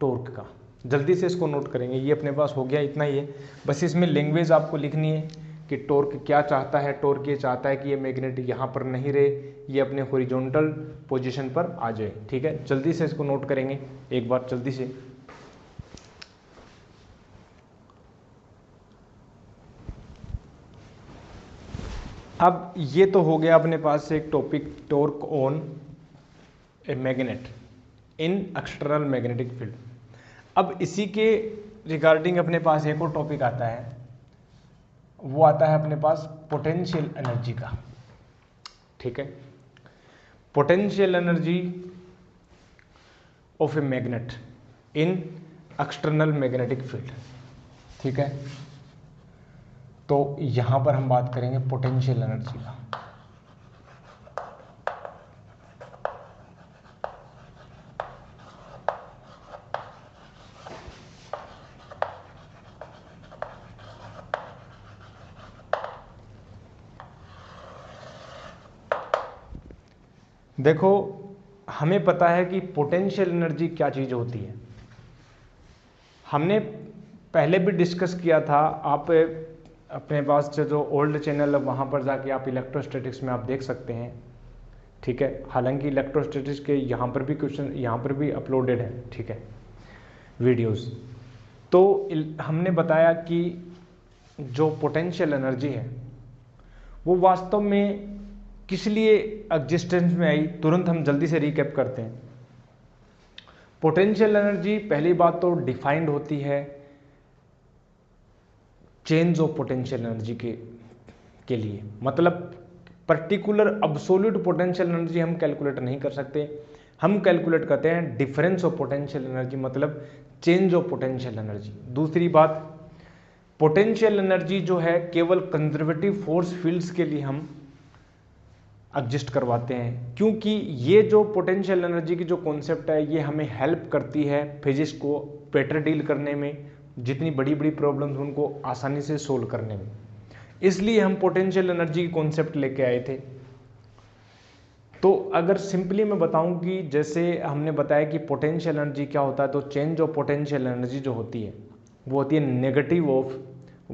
टॉर्क का, जल्दी से इसको नोट करेंगे, ये अपने पास हो गया, इतना ही है। बस इसमें लैंग्वेज आपको लिखनी है कि टॉर्क क्या चाहता है। टॉर्क ये चाहता है कि ये मैग्नेट यहाँ पर नहीं रहे, ये अपने हॉरिजॉन्टल पोजीशन पर आ जाए, ठीक है। जल्दी से इसको नोट करेंगे एक बार जल्दी से। अब ये तो हो गया अपने पास एक topic, torque on a magnet in external magnetic field. अब इसी के रिगार्डिंग अपने पास एक और टॉपिक आता है, वो आता है अपने पास पोटेंशियल एनर्जी का। ठीक है, potential energy of a magnet in external magnetic field. ठीक है, तो यहां पर हम बात करेंगे पोटेंशियल एनर्जी का। देखो, हमें पता है कि पोटेंशियल एनर्जी क्या चीज होती है। हमने पहले भी डिस्कस किया था, आप अपने पास जो ओल्ड चैनल है वहाँ पर जाके आप इलेक्ट्रोस्टैटिक्स में आप देख सकते हैं। ठीक है, हालांकि इलेक्ट्रोस्टैटिक्स के यहाँ पर भी क्वेश्चन यहाँ पर भी अपलोडेड है। ठीक है, वीडियोस। तो हमने बताया कि जो पोटेंशियल एनर्जी है वो वास्तव में किस लिए एग्जिस्टेंस में आई, तुरंत हम जल्दी से रिकैप करते हैं। पोटेंशियल एनर्जी पहली बात तो डिफाइंड होती है चेंज ऑफ पोटेंशियल एनर्जी के लिए, मतलब पर्टिकुलर अब्सोल्यूट पोटेंशियल एनर्जी हम कैलकुलेट नहीं कर सकते, हम कैलकुलेट करते हैं डिफरेंस ऑफ पोटेंशियल एनर्जी, मतलब चेंज ऑफ पोटेंशियल एनर्जी। दूसरी बात, पोटेंशियल एनर्जी जो है केवल कंजर्वेटिव फोर्स फील्ड्स के लिए हम एडजस्ट करवाते हैं, क्योंकि ये जो पोटेंशियल एनर्जी की जो कॉन्सेप्ट है ये हमें हेल्प करती है फिजिक्स को बेटर डील करने में, जितनी बड़ी बड़ी प्रॉब्लम्स उनको आसानी से सोल्व करने में, इसलिए हम पोटेंशियल एनर्जी की कॉन्सेप्ट लेके आए थे। तो अगर सिंपली मैं बताऊं कि जैसे हमने बताया कि पोटेंशियल एनर्जी क्या होता है, तो चेंज ऑफ पोटेंशियल एनर्जी जो होती है वो होती है negative of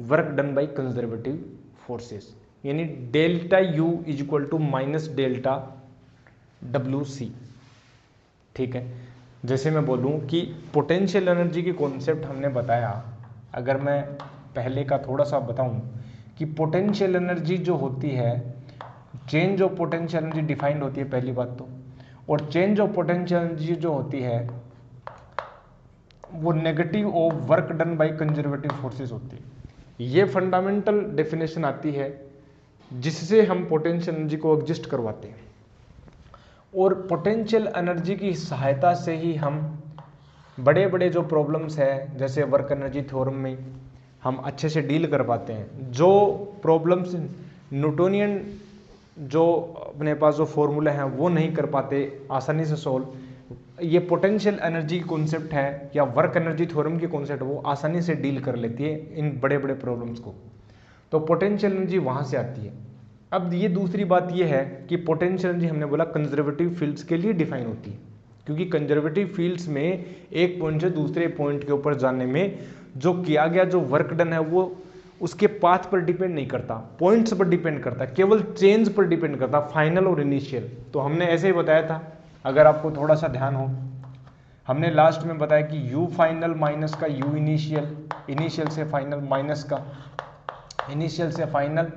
work done by conservative forces, यानी delta U is equal to minus delta W C. ठीक है, जैसे मैं बोलूं कि पोटेंशियल एनर्जी की कॉन्सेप्ट हमने बताया, अगर मैं पहले का थोड़ा सा बताऊं कि पोटेंशियल एनर्जी जो होती है, change of potential energy defined होती है पहली बात तो, और चेंज ऑफ पोटेंशियल एनर्जी जो होती है वो negative of work done by conservative forces होती है। ये फंडामेंटल डेफिनेशन आती है जिससे हम पोटेंशियल एनर्जी को एडजस्ट करवाते हैं, और पोटेंशियल एनर्जी की सहायता से ही हम बड़े बड़े जो प्रॉब्लम्स है, जैसे वर्क एनर्जी थ्योरम में हम अच्छे से डील कर पाते हैं। जो प्रॉब्लम्स न्यूटोनियन जो अपने पास जो फॉर्मूले हैं वो नहीं कर पाते आसानी से सॉल्व, ये पोटेंशियल एनर्जी की कॉन्सेप्ट है या वर्क एनर्जी थ्योरम की कॉन्सेप्ट वो आसानी से डील कर लेती है इन बड़े बड़े प्रॉब्लम्स को। तो पोटेंशियल एनर्जी वहाँ से आती है। अब ये दूसरी बात ये है कि पोटेंशियल एनर्जी हमने बोला कंजर्वेटिव फील्ड्स के लिए डिफाइन होती है, क्योंकि कंजर्वेटिव फील्ड्स में एक पॉइंट से दूसरे पॉइंट के ऊपर जाने में जो किया गया जो वर्क डन है वो उसके पाथ पर डिपेंड नहीं करता, पॉइंट्स पर डिपेंड करता, केवल चेंज पर डिपेंड करता, फाइनल और इनिशियल। तो हमने ऐसे ही बताया था, अगर आपको थोड़ा सा ध्यान हो, हमने लास्ट में बताया कि यू फाइनल माइनस का यू इनिशियल, इनिशियल से फाइनल माइनस का इनिशियल से फाइनल,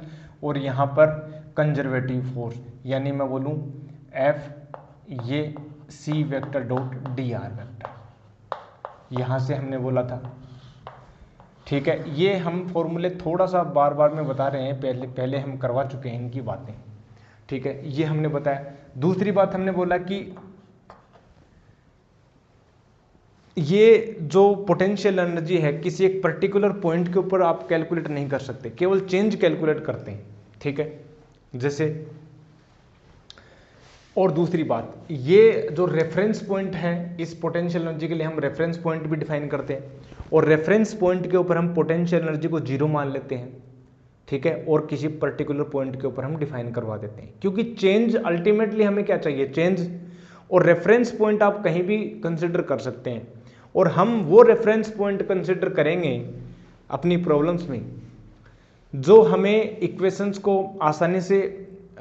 और यहाँ पर कंजर्वेटिव फोर्स, यानी मैं बोलूँ एफ ये C vector dot D R vector, यहाँ से हमने बोला था। ठीक है, ये हम फॉर्मूले थोड़ा सा बार बार में बता रहे हैं, पहले हम करवा चुके हैं इनकी बातें। ठीक है, ये हमने बताया। दूसरी बात हमने बोला कि ये जो पोटेंशियल एनर्जी है किसी एक पर्टिकुलर पॉइंट के ऊपर आप कैलकुलेट नहीं कर सकते, केवल चेंज कैलकुलेट करते हैं। ठीक है, जैसे, और दूसरी बात, ये जो रेफरेंस पॉइंट है इस पोटेंशियल एनर्जी के लिए हम रेफरेंस पॉइंट भी डिफाइन करते हैं, और रेफरेंस पॉइंट के ऊपर हम पोटेंशियल एनर्जी को जीरो मान लेते हैं। ठीक है, और किसी पर्टिकुलर पॉइंट के ऊपर हम डिफाइन करवा देते हैं, क्योंकि चेंज अल्टीमेटली हमें क्या चाहिए, चेंज। और रेफरेंस पॉइंट आप कहीं भी कंसिडर कर सकते हैं, और हम वो रेफरेंस पॉइंट कंसिडर करेंगे अपनी प्रॉब्लम्स में जो हमें इक्वेशंस को आसानी से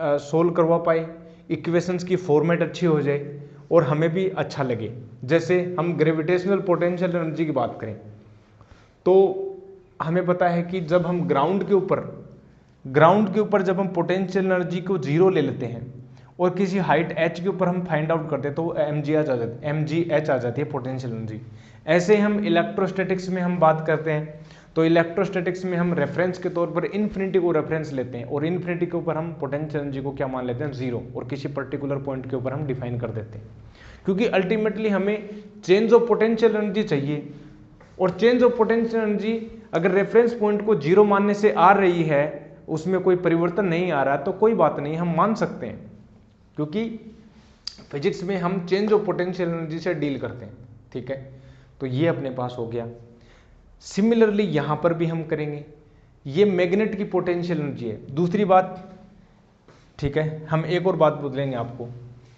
सोल्व करवा पाए, इक्वेशंस की फॉर्मेट अच्छी हो जाए और हमें भी अच्छा लगे। जैसे हम ग्रेविटेशनल पोटेंशियल एनर्जी की बात करें तो हमें पता है कि जब हम ग्राउंड के ऊपर ग्राउंड के ऊपर जब हम पोटेंशियल एनर्जी को जीरो ले लेते हैं और किसी हाइट h के ऊपर हम फाइंड आउट करते हैं तो mgh आ जाती है पोटेंशियल एनर्जी। ऐसे हम इलेक्ट्रोस्टैटिक्स में हम बात करते हैं तो इलेक्ट्रोस्टैटिक्स में हम रेफरेंस के तौर पर इन्फिनिटी को रेफरेंस लेते हैं और इन्फिनिटी के ऊपर हम पोटेंशियल एनर्जी को क्या मान लेते हैं, जीरो, और किसी पर्टिकुलर पॉइंट के ऊपर हम डिफाइन कर देते हैं। क्योंकि अल्टीमेटली हमें चेंज ऑफ पोटेंशियल एनर्जी चाहिए और चेंज ऑफ पोटेंशियल एनर्जी अगर रेफरेंस पॉइंट को जीरो मानने से आ रही है, उसमें कोई परिवर्तन नहीं आ रहा है, तो कोई बात नहीं, हम मान सकते हैं, क्योंकि फिजिक्स में हम चेंज ऑफ पोटेंशियल एनर्जी से डील करते हैं। ठीक है, तो ये अपने पास हो गया। सिमिलरली यहां पर भी हम करेंगे, ये मैग्नेट की पोटेंशियल एनर्जी है। दूसरी बात, ठीक है, हम एक और बात बोलेंगे आपको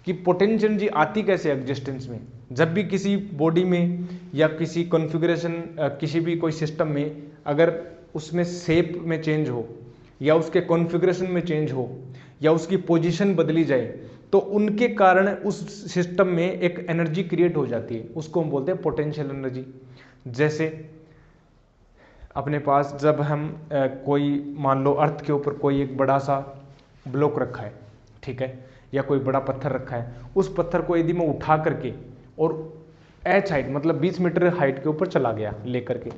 कि पोटेंशियल एनर्जी आती कैसे एग्जिस्टेंस में। जब भी किसी बॉडी में या किसी कॉन्फ़िगरेशन, किसी भी कोई सिस्टम में अगर उसमें शेप में चेंज हो या उसके कॉन्फ़िगरेशन में चेंज हो या उसकी पोजीशन बदली जाए, तो उनके कारण उस सिस्टम में एक एनर्जी क्रिएट हो जाती है, उसको हम बोलते हैं पोटेंशियल एनर्जी। जैसे अपने पास जब हम कोई मान लो अर्थ के ऊपर कोई एक बड़ा सा ब्लॉक रखा है, ठीक है, या कोई बड़ा पत्थर रखा है, उस पत्थर को यदि मैं उठा करके और h हाइट मतलब 20 मीटर हाइट के ऊपर चला गया लेकर के,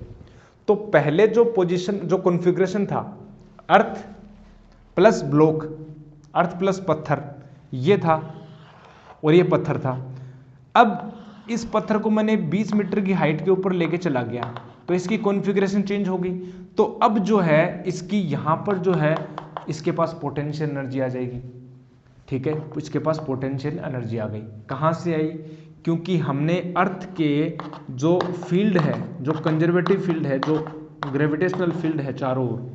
तो पहले जो पोजीशन, जो कॉन्फ़िगरेशन था, अर्थ प्लस ब्लॉक, अर्थ प्लस पत्थर, ये था और ये पत्थर था। अब इस पत्थर को मैंने 20 मीटर की हाइट के ऊपर लेके चला गया तो इसकी कॉन्फ़िगरेशन चेंज हो गई, तो अब जो है इसकी यहाँ पर जो है इसके पास पोटेंशियल एनर्जी आ जाएगी। ठीक है, इसके पास पोटेंशियल एनर्जी आ गई। कहाँ से आई? क्योंकि हमने अर्थ के जो फील्ड है, जो कंजर्वेटिव फील्ड है, जो ग्रेविटेशनल फील्ड है चारों ओर,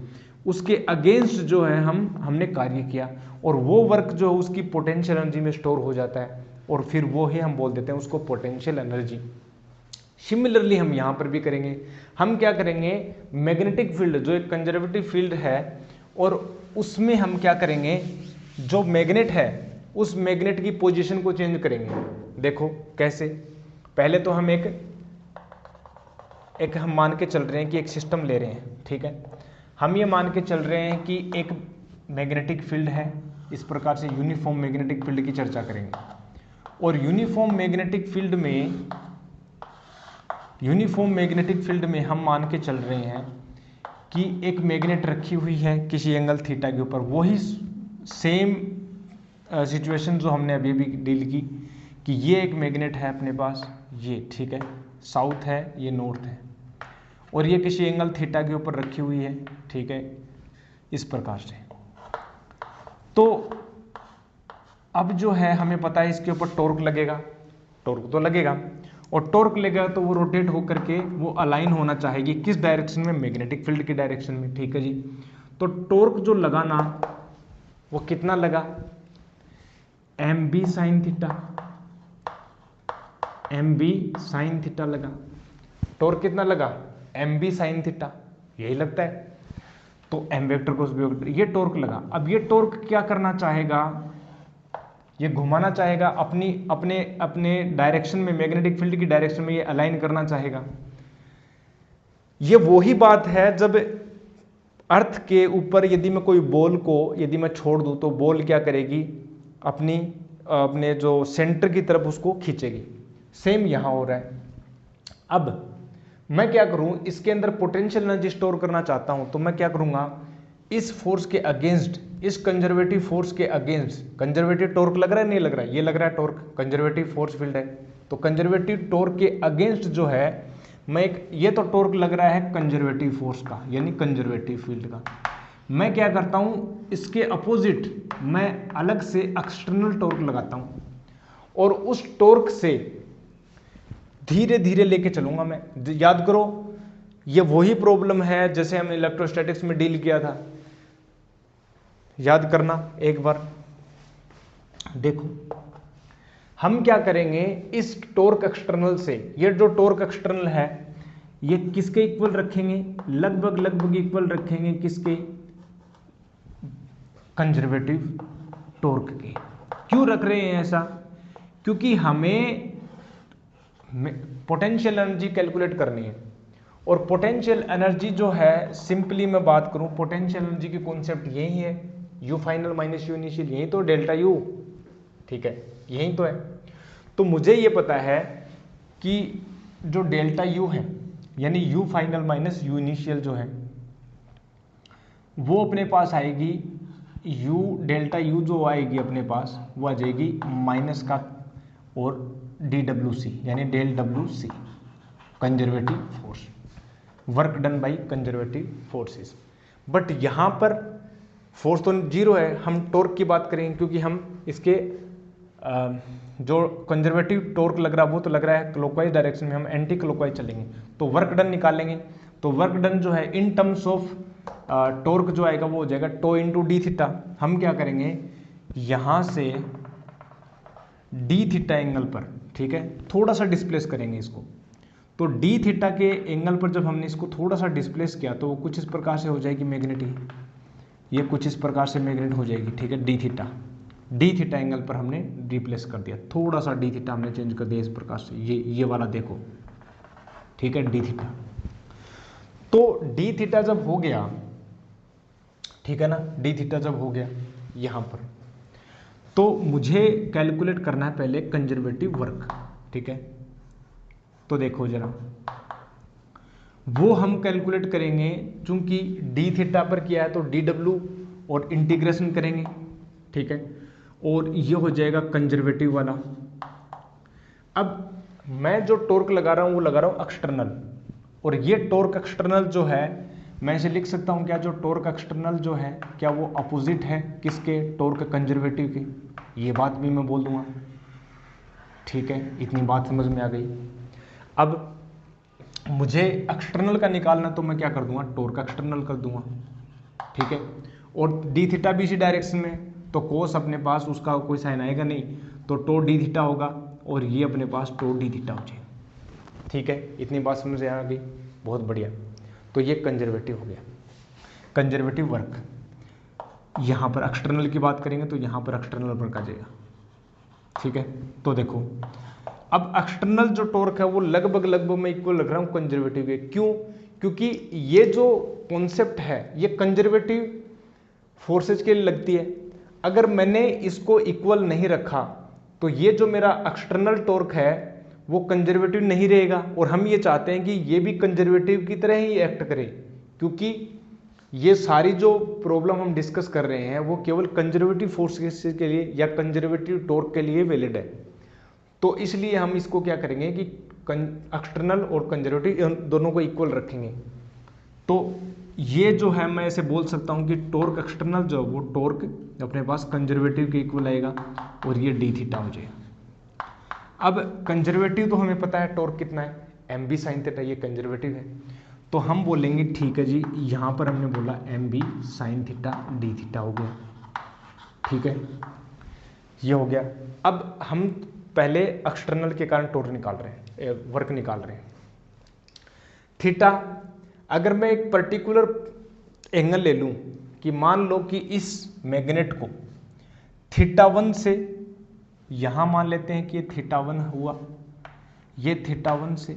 उसके अगेंस्ट जो है हमने कार्य किया और वो वर्क जो है उसकी पोटेंशियल एनर्जी में स्टोर हो जाता है और फिर वो ही हम बोल देते हैं उसको पोटेंशियल एनर्जी। सिमिलरली हम यहाँ पर भी करेंगे। हम क्या करेंगे, मैग्नेटिक फील्ड जो एक कंजर्वेटिव फील्ड है और उसमें हम क्या करेंगे, जो मैग्नेट है उस मैग्नेट की पोजीशन को चेंज करेंगे। देखो कैसे, पहले तो हम एक हम मान के चल रहे हैं कि एक सिस्टम ले रहे हैं, ठीक है, हम ये मान के चल रहे हैं कि एक मैग्नेटिक फील्ड है, इस प्रकार से यूनिफॉर्म मैग्नेटिक फील्ड की चर्चा करेंगे। और यूनिफॉर्म मैग्नेटिक फील्ड में हम मान के चल रहे हैं कि एक मैग्नेट रखी हुई है किसी एंगल थीटा के ऊपर। वही सेम सिचुएशन जो हमने अभी भी डील की कि ये एक मैग्नेट है अपने पास, ये, ठीक है, साउथ है, ये नॉर्थ है, और ये किसी एंगल थीटा के ऊपर रखी हुई है, ठीक है, इस प्रकार से। तो अब जो है हमें पता है इसके ऊपर टॉर्क लगेगा, टॉर्क तो लगेगा, और टॉर्क लगेगा तो वो रोटेट होकर के वो अलाइन होना चाहेगी किस डायरेक्शन में, मैग्नेटिक फील्ड की डायरेक्शन में। ठीक है जी, तो टॉर्क जो लगा ना वो कितना लगा, mb साइन थीटा लगा। टॉर्क कितना लगा, mb साइन थीटा, यही लगता है। तो m वेक्टर को ये टॉर्क लगा। अब ये टॉर्क क्या करना चाहेगा, ये घुमाना चाहेगा अपने डायरेक्शन में, मैग्नेटिक फील्ड की डायरेक्शन में ये अलाइन करना चाहेगा। ये वही बात है जब अर्थ के ऊपर यदि मैं कोई बॉल को यदि मैं छोड़ दूं तो बॉल क्या करेगी, अपने जो सेंटर की तरफ उसको खींचेगी। सेम यहां हो रहा है। अब मैं क्या करूं, इसके अंदर पोटेंशियल एनर्जी स्टोर करना चाहता हूं तो मैं क्या करूंगा, इस फोर्स के अगेंस्ट, इस कंजर्वेटिव फोर्स के अगेंस्ट, कंजर्वेटिव टॉर्क लग रहा है, नहीं लग रहा है, ये लग रहा है टॉर्क, कंजर्वेटिव फोर्स फील्ड है, तो कंजर्वेटिव टॉर्क के अगेंस्ट जो है मैं ये तो टॉर्क लग रहा है कंजर्वेटिव फोर्स का, यानी कंजर्वेटिव फील्ड का। मैं क्या करता हूं, इसके अपोजिट मैं अलग से एक्सटर्नल टॉर्क लगाता हूं और उस टॉर्क से धीरे धीरे लेके चलूंगा मैं। याद करो, ये वही प्रॉब्लम है जैसे हमने इलेक्ट्रोस्टैटिक्स में डील किया था, याद करना एक बार। देखो हम क्या करेंगे, इस टॉर्क एक्सटर्नल से, ये जो टॉर्क एक्सटर्नल है ये किसके इक्वल रखेंगे, लगभग इक्वल रखेंगे, किसके, कंजर्वेटिव टॉर्क के। क्यों रख रहे हैं ऐसा, क्योंकि हमें पोटेंशियल एनर्जी कैलकुलेट करनी है और पोटेंशियल एनर्जी जो है, सिंपली मैं बात करूं, पोटेंशियल एनर्जी की कॉन्सेप्ट यही है, you final minus you initial, यही तो डेल्टा यू, ठीक है, यही तो है। तो मुझे ये पता है कि जो डेल्टा यू है यानी you final minus you initial जो है वो अपने पास आएगी, यू डेल्टा यू जो आएगी अपने पास वो आ जाएगी माइनस का और डी डब्ल्यू सी यानी del W C, conservative force, work done by conservative forces. But यहाँ पर फोर्स तो जीरो है, हम टॉर्क की बात करेंगे क्योंकि हम इसके जो कंजर्वेटिव टॉर्क लग रहा है वो तो लग रहा है क्लॉकवाइज डायरेक्शन में, हम एंटी क्लॉकवाइज चलेंगे तो वर्क डन निकालेंगे। तो वर्क डन जो है इन टर्म्स ऑफ टॉर्क जो आएगा वो हो जाएगा टो इंटू डी थीटा। हम क्या करेंगे, यहाँ से डी थीटा एंगल पर, ठीक है, थोड़ा सा डिस्प्लेस करेंगे इसको। तो डी थीटा के एंगल पर जब हमने इसको थोड़ा सा डिस्प्लेस किया तो वो कुछ इस प्रकार से हो जाएगी मैग्नेट, ये कुछ इस प्रकार से मैग्नेट हो जाएगी, ठीक है, डी थीटा एंगल पर हमने रिप्लेस कर दिया, थोड़ा सा डी थीटा हमने चेंज कर दिया इस प्रकार से, ये वाला देखो, ठीक है, डी थीटा। तो डी थीटा जब हो गया, ठीक है ना, डी थीटा जब हो गया यहां पर, तो मुझे कैलकुलेट करना है पहले कंजर्वेटिव वर्क, ठीक है। तो देखो जरा, वो हम कैलकुलेट करेंगे, चूंकि डी थीटा पर किया है तो डी डब्ल्यू और इंटीग्रेशन करेंगे, ठीक है, और ये हो जाएगा कंजर्वेटिव वाला। अब मैं जो टॉर्क लगा रहा हूं वो लगा रहा हूं एक्सटर्नल, और ये टॉर्क एक्सटर्नल जो है मैं इसे लिख सकता हूं क्या, जो टॉर्क एक्सटर्नल जो है क्या वो अपोजिट है किसके, टॉर्क कंजर्वेटिव के, ये बात भी मैं बोल दूंगा, ठीक है, इतनी बात समझ में आ गई। अब मुझे एक्सटर्नल का निकालना तो मैं क्या कर दूंगा, टॉर्क एक्सटर्नल कर दूंगा, ठीक है, और डी थीटा भी इसी डायरेक्शन में, तो कोस अपने पास उसका कोई साइन आएगा नहीं, तो टो डी थीटा होगा और ये अपने पास टो डी थीटा हो जाएगा, ठीक है, इतनी बात समझ आ गई, बहुत बढ़िया। तो ये कंजर्वेटिव हो गया, कंजर्वेटिव वर्क। यहाँ पर एक्सटर्नल की बात करेंगे तो यहाँ पर एक्सटर्नल वर्क आ जाएगा, ठीक है। तो देखो अब एक्सटर्नल जो टॉर्क है वो लगभग मैं इक्वल लग रहा हूँ कंजर्वेटिव के, क्यों, क्योंकि ये जो कॉन्सेप्ट है ये कंजर्वेटिव फोर्सेज के लिए लगती है। अगर मैंने इसको इक्वल नहीं रखा तो ये जो मेरा एक्सटर्नल टॉर्क है वो कंजर्वेटिव नहीं रहेगा, और हम ये चाहते हैं कि ये भी कंजर्वेटिव की तरह ही एक्ट करे, क्योंकि ये सारी जो प्रॉब्लम हम डिस्कस कर रहे हैं वो केवल कंजर्वेटिव फोर्सेस के लिए या कंजर्वेटिव टॉर्क के लिए वैलिड है। तो इसलिए हम इसको क्या करेंगे कि एक्सटर्नल और कंजर्वेटिव दोनों को इक्वल रखेंगे। तो ये जो है मैं ऐसे बोल सकता हूं कि टॉर्क एक्सटर्नल जो वो टॉर्क अपने पास कंजर्वेटिव के इक्वल आएगा और ये डी थीटा हो जाएगा। अब कंजर्वेटिव तो हमें पता है टॉर्क कितना है, एम बी साइन थीटा, ये कंजर्वेटिव है, तो हम बोलेंगे ठीक है जी, यहाँ पर हमने बोला M B sine theta D theta हो गया, ठीक है, ये हो गया। अब हम पहले एक्सटर्नल के कारण टॉर्क निकाल रहे हैं, वर्क निकाल रहे हैं। थीटा, अगर मैं एक पर्टिकुलर एंगल ले लूं कि मान लो कि इस मैग्नेट को थीटा 1 से यहां मान लेते हैं कि ये थीटा 1 हुआ, ये थीटा 1 से,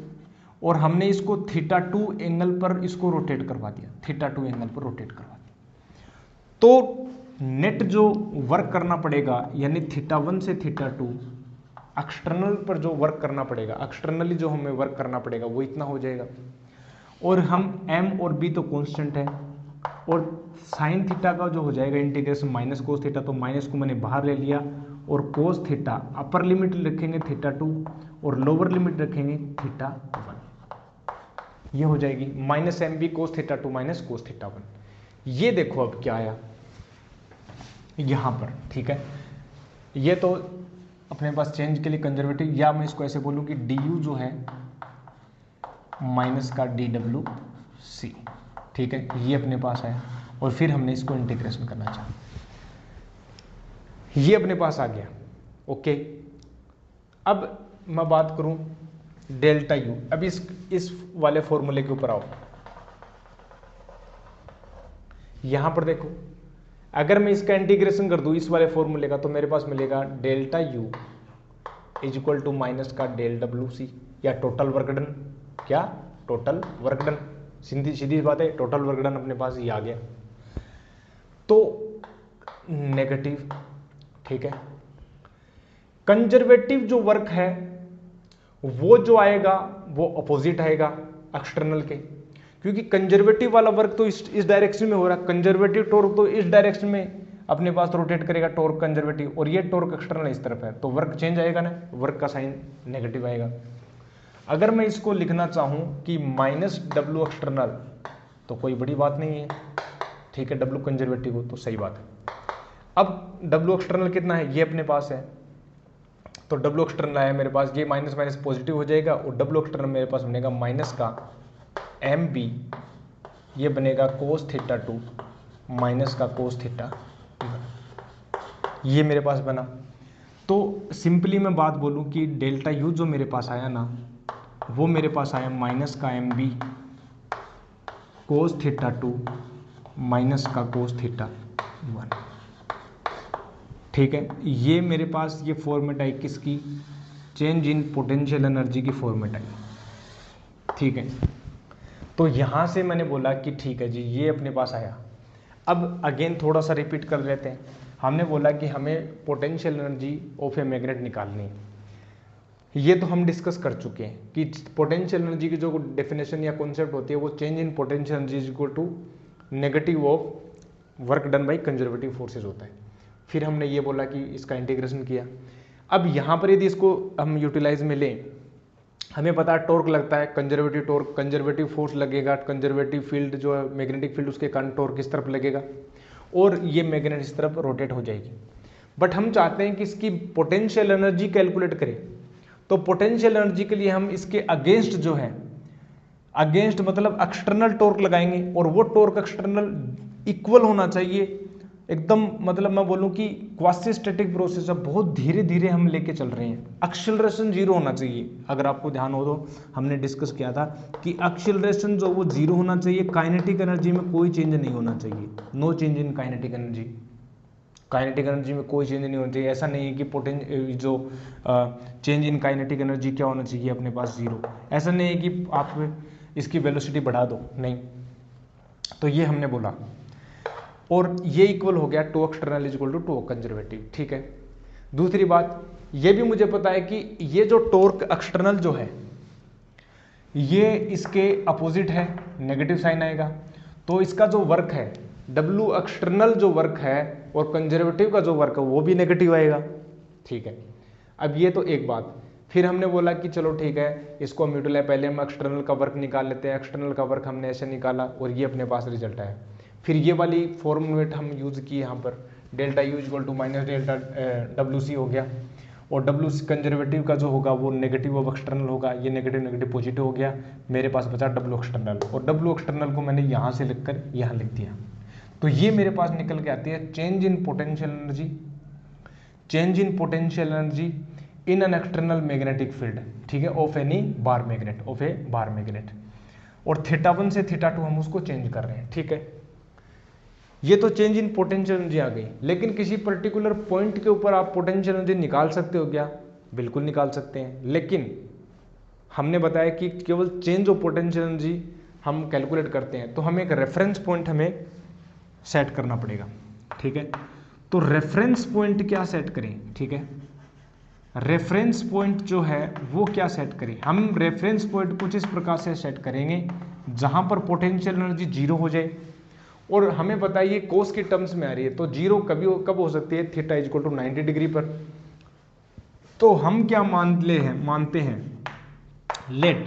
और हमने इसको थीटा 2 एंगल पर इसको रोटेट करवा दिया, थीटा 2 एंगल पर रोटेट करवा दिया, तो नेट जो वर्क करना पड़ेगा यानी थीटा 1 से थीटा 2 एक्सटर्नल पर जो वर्क करना पड़ेगा, एक्सटर्नली जो हमें वर्क करना पड़ेगा वो इतना हो जाएगा। और हम m और b तो कांस्टेंट है, और साइन थीटा का जो हो जाएगा इंटीग्रेशन माइनस कोस थीटा, तो माइनस को मैंने बाहर ले लिया, और कोस थीटा अपर लिमिट रखेंगे थीटा 2 और लोअर लिमिट रखेंगे थीटा 1, ये हो जाएगी minus M B cos theta 2 minus cos theta 1। ये देखो अब क्या आया यहां पर, ठीक है, ये तो अपने पास चेंज के लिए कंजर्वेटिव, या मैं इसको ऐसे बोलूं कि डी यू जो है माइनस का डी डब्ल्यू सी, ठीक है, ये अपने पास है, और फिर हमने इसको इंटीग्रेशन करना चाहा, ये अपने पास आ गया, ओके। अब मैं बात करूं डेल्टा यू, अब इस वाले फॉर्मूले के ऊपर आओ, यहां पर देखो, अगर मैं इसका इंटीग्रेशन कर दूं इस वाले फॉर्मूले का, तो मेरे पास मिलेगा delta U is equal to minus का डेल डब्ल्यू सी, या टोटल वर्क डन, क्या टोटल वर्क डन। सीधी सीधी बात है, टोटल वर्क डन अपने पास ये आ गया। तो नेगेटिव, ठीक है। कंजर्वेटिव जो वर्क है वो जो आएगा वो अपोजिट आएगा एक्सटर्नल के, क्योंकि कंजर्वेटिव वाला वर्क तो इस डायरेक्शन में हो रहा है, कंजर्वेटिव टॉर्क तो इस डायरेक्शन में अपने पास रोटेट करेगा टॉर्क कंजर्वेटिव, और ये टॉर्क एक्सटर्नल इस तरफ है, तो वर्क चेंज आएगा ना, वर्क का साइन नेगेटिव आएगा। अगर मैं इसको लिखना चाहूं कि माइनस डब्ल्यू एक्सटर्नल तो कोई बड़ी बात नहीं है, ठीक है, डब्ल्यू कंजर्वेटिव हो तो सही बात है। अब डब्ल्यू एक्सटर्नल कितना है, ये अपने पास है, तो डब्ल्यू एक्सटर्नल आया मेरे पास, ये माइनस माइनस पॉजिटिव हो जाएगा, और डब्ल्यू एक्सटर्नल मेरे पास बनेगा माइनस का एम बी, ये बनेगा कोस थीटा 2 माइनस का कोस थीटा, ये मेरे पास बना। तो सिंपली मैं बात बोलूं कि डेल्टा यू जो मेरे पास आया ना, वो मेरे पास आया माइनस का M B cos theta 2 minus का कोस थीटा 1, ठीक है। ये मेरे पास ये फॉर्मेट आई किसकी, चेंज इन पोटेंशियल एनर्जी की फॉर्मेट आई, ठीक है। तो यहाँ से मैंने बोला कि ठीक है जी, ये अपने पास आया। अब अगेन थोड़ा सा रिपीट कर लेते हैं। हमने बोला कि हमें potential energy of a magnet निकालनी है, ये तो हम डिस्कस कर चुके हैं कि पोटेंशियल एनर्जी की जो डेफिनेशन या कॉन्सेप्ट होती है वो change in potential energy is equal to negative of work done by conservative forces होता है। फिर हमने ये बोला कि इसका इंटीग्रेशन किया। अब यहाँ पर यदि इसको हम यूटिलाइज में लें, हमें पता है टॉर्क लगता है, कंजर्वेटिव टॉर्क, कंजर्वेटिव फोर्स लगेगा, कंजर्वेटिव फील्ड जो है मैग्नेटिक फील्ड उसके कारण टॉर्क किस तरफ लगेगा, और ये मैग्नेट इस तरफ रोटेट हो जाएगी। बट हम चाहते हैं कि इसकी पोटेंशियल एनर्जी कैलकुलेट करें, तो पोटेंशियल एनर्जी के लिए हम इसके अगेंस्ट जो है, अगेंस्ट मतलब एक्सटर्नल टॉर्क लगाएंगे, और वो टॉर्क एक्सटर्नल इक्वल होना चाहिए एकदम, मतलब मैं बोलूं कि क्वासी स्टैटिक प्रोसेस है, बहुत धीरे धीरे हम लेके चल रहे हैं, एक्सेलरेशन जीरो होना चाहिए। अगर आपको ध्यान हो तो हमने डिस्कस किया था कि एक्सेलरेशन जो वो जीरो होना चाहिए, काइनेटिक एनर्जी में कोई चेंज नहीं होना चाहिए, no change in kinetic energy, kinetic energy में कोई चेंज नहीं होना चाहिए। ऐसा नहीं है कि जो चेंज इन काइनेटिक एनर्जी क्या होना चाहिए अपने पास, जीरो। ऐसा नहीं है कि आप इसकी वेलोसिटी बढ़ा दो, नहीं। तो ये हमने बोला, और ये इक्वल हो गया to external is equal to to conservative, ठीक है। दूसरी बात ये भी मुझे पता है कि ये जो टॉर्क एक्सटर्नल जो है ये इसके अपोजिट है, नेगेटिव साइन आएगा, तो इसका जो वर्क है डब्ल्यू एक्सटर्नल जो वर्क है और कंजर्वेटिव का जो वर्क है वो भी नेगेटिव आएगा, ठीक है। अब ये तो एक बात। फिर हमने बोला कि चलो ठीक है, इसको हम यूटिलाइज, पहले हम एक्सटर्नल का वर्क निकाल लेते हैं, एक्सटर्नल का वर्क हमने ऐसे निकाला और ये अपने पास रिजल्ट आया। फिर ये वाली फॉर्मूलेट हम यूज किए यहाँ पर, delta U equal to minus delta W C हो गया, और डब्ल्यू कंजर्वेटिव का जो होगा वो नेगेटिव ऑफ एक्सटर्नल होगा, ये नेगेटिव नेगेटिव पॉजिटिव हो गया, मेरे पास बचा डब्ल्यू एक्सटर्नल, और डब्ल्यू एक्सटर्नल को मैंने यहाँ से लिखकर यहाँ लिख दिया। तो ये मेरे पास निकल के आती है change in potential energy, change in potential energy in an external magnetic field, ठीक है, of any bar magnet, of A bar magnet, और थीटा 1 से थीटा 2 हम उसको चेंज कर रहे हैं, ठीक है। ये तो चेंज इन पोटेंशियल एनर्जी आ गई, लेकिन किसी पर्टिकुलर पॉइंट के ऊपर आप पोटेंशियल एनर्जी निकाल सकते हो क्या? बिल्कुल निकाल सकते हैं, लेकिन हमने बताया कि केवल चेंज ऑफ पोटेंशियल एनर्जी हम कैलकुलेट करते हैं, तो हमें एक रेफरेंस पॉइंट हमें सेट करना पड़ेगा, ठीक है। तो रेफरेंस पॉइंट क्या सेट करें, ठीक है, रेफरेंस पॉइंट जो है वो क्या सेट करें? हम रेफरेंस पॉइंट कुछ इस प्रकार से सेट करेंगे जहां पर पोटेंशियल एनर्जी जीरो हो जाए, और हमें बताइए कोस की टर्म्स में आ रही है, तो जीरो कब हो सकती है? Theta is equal to 90 degree पर। तो हम क्या मानते हैं, लेट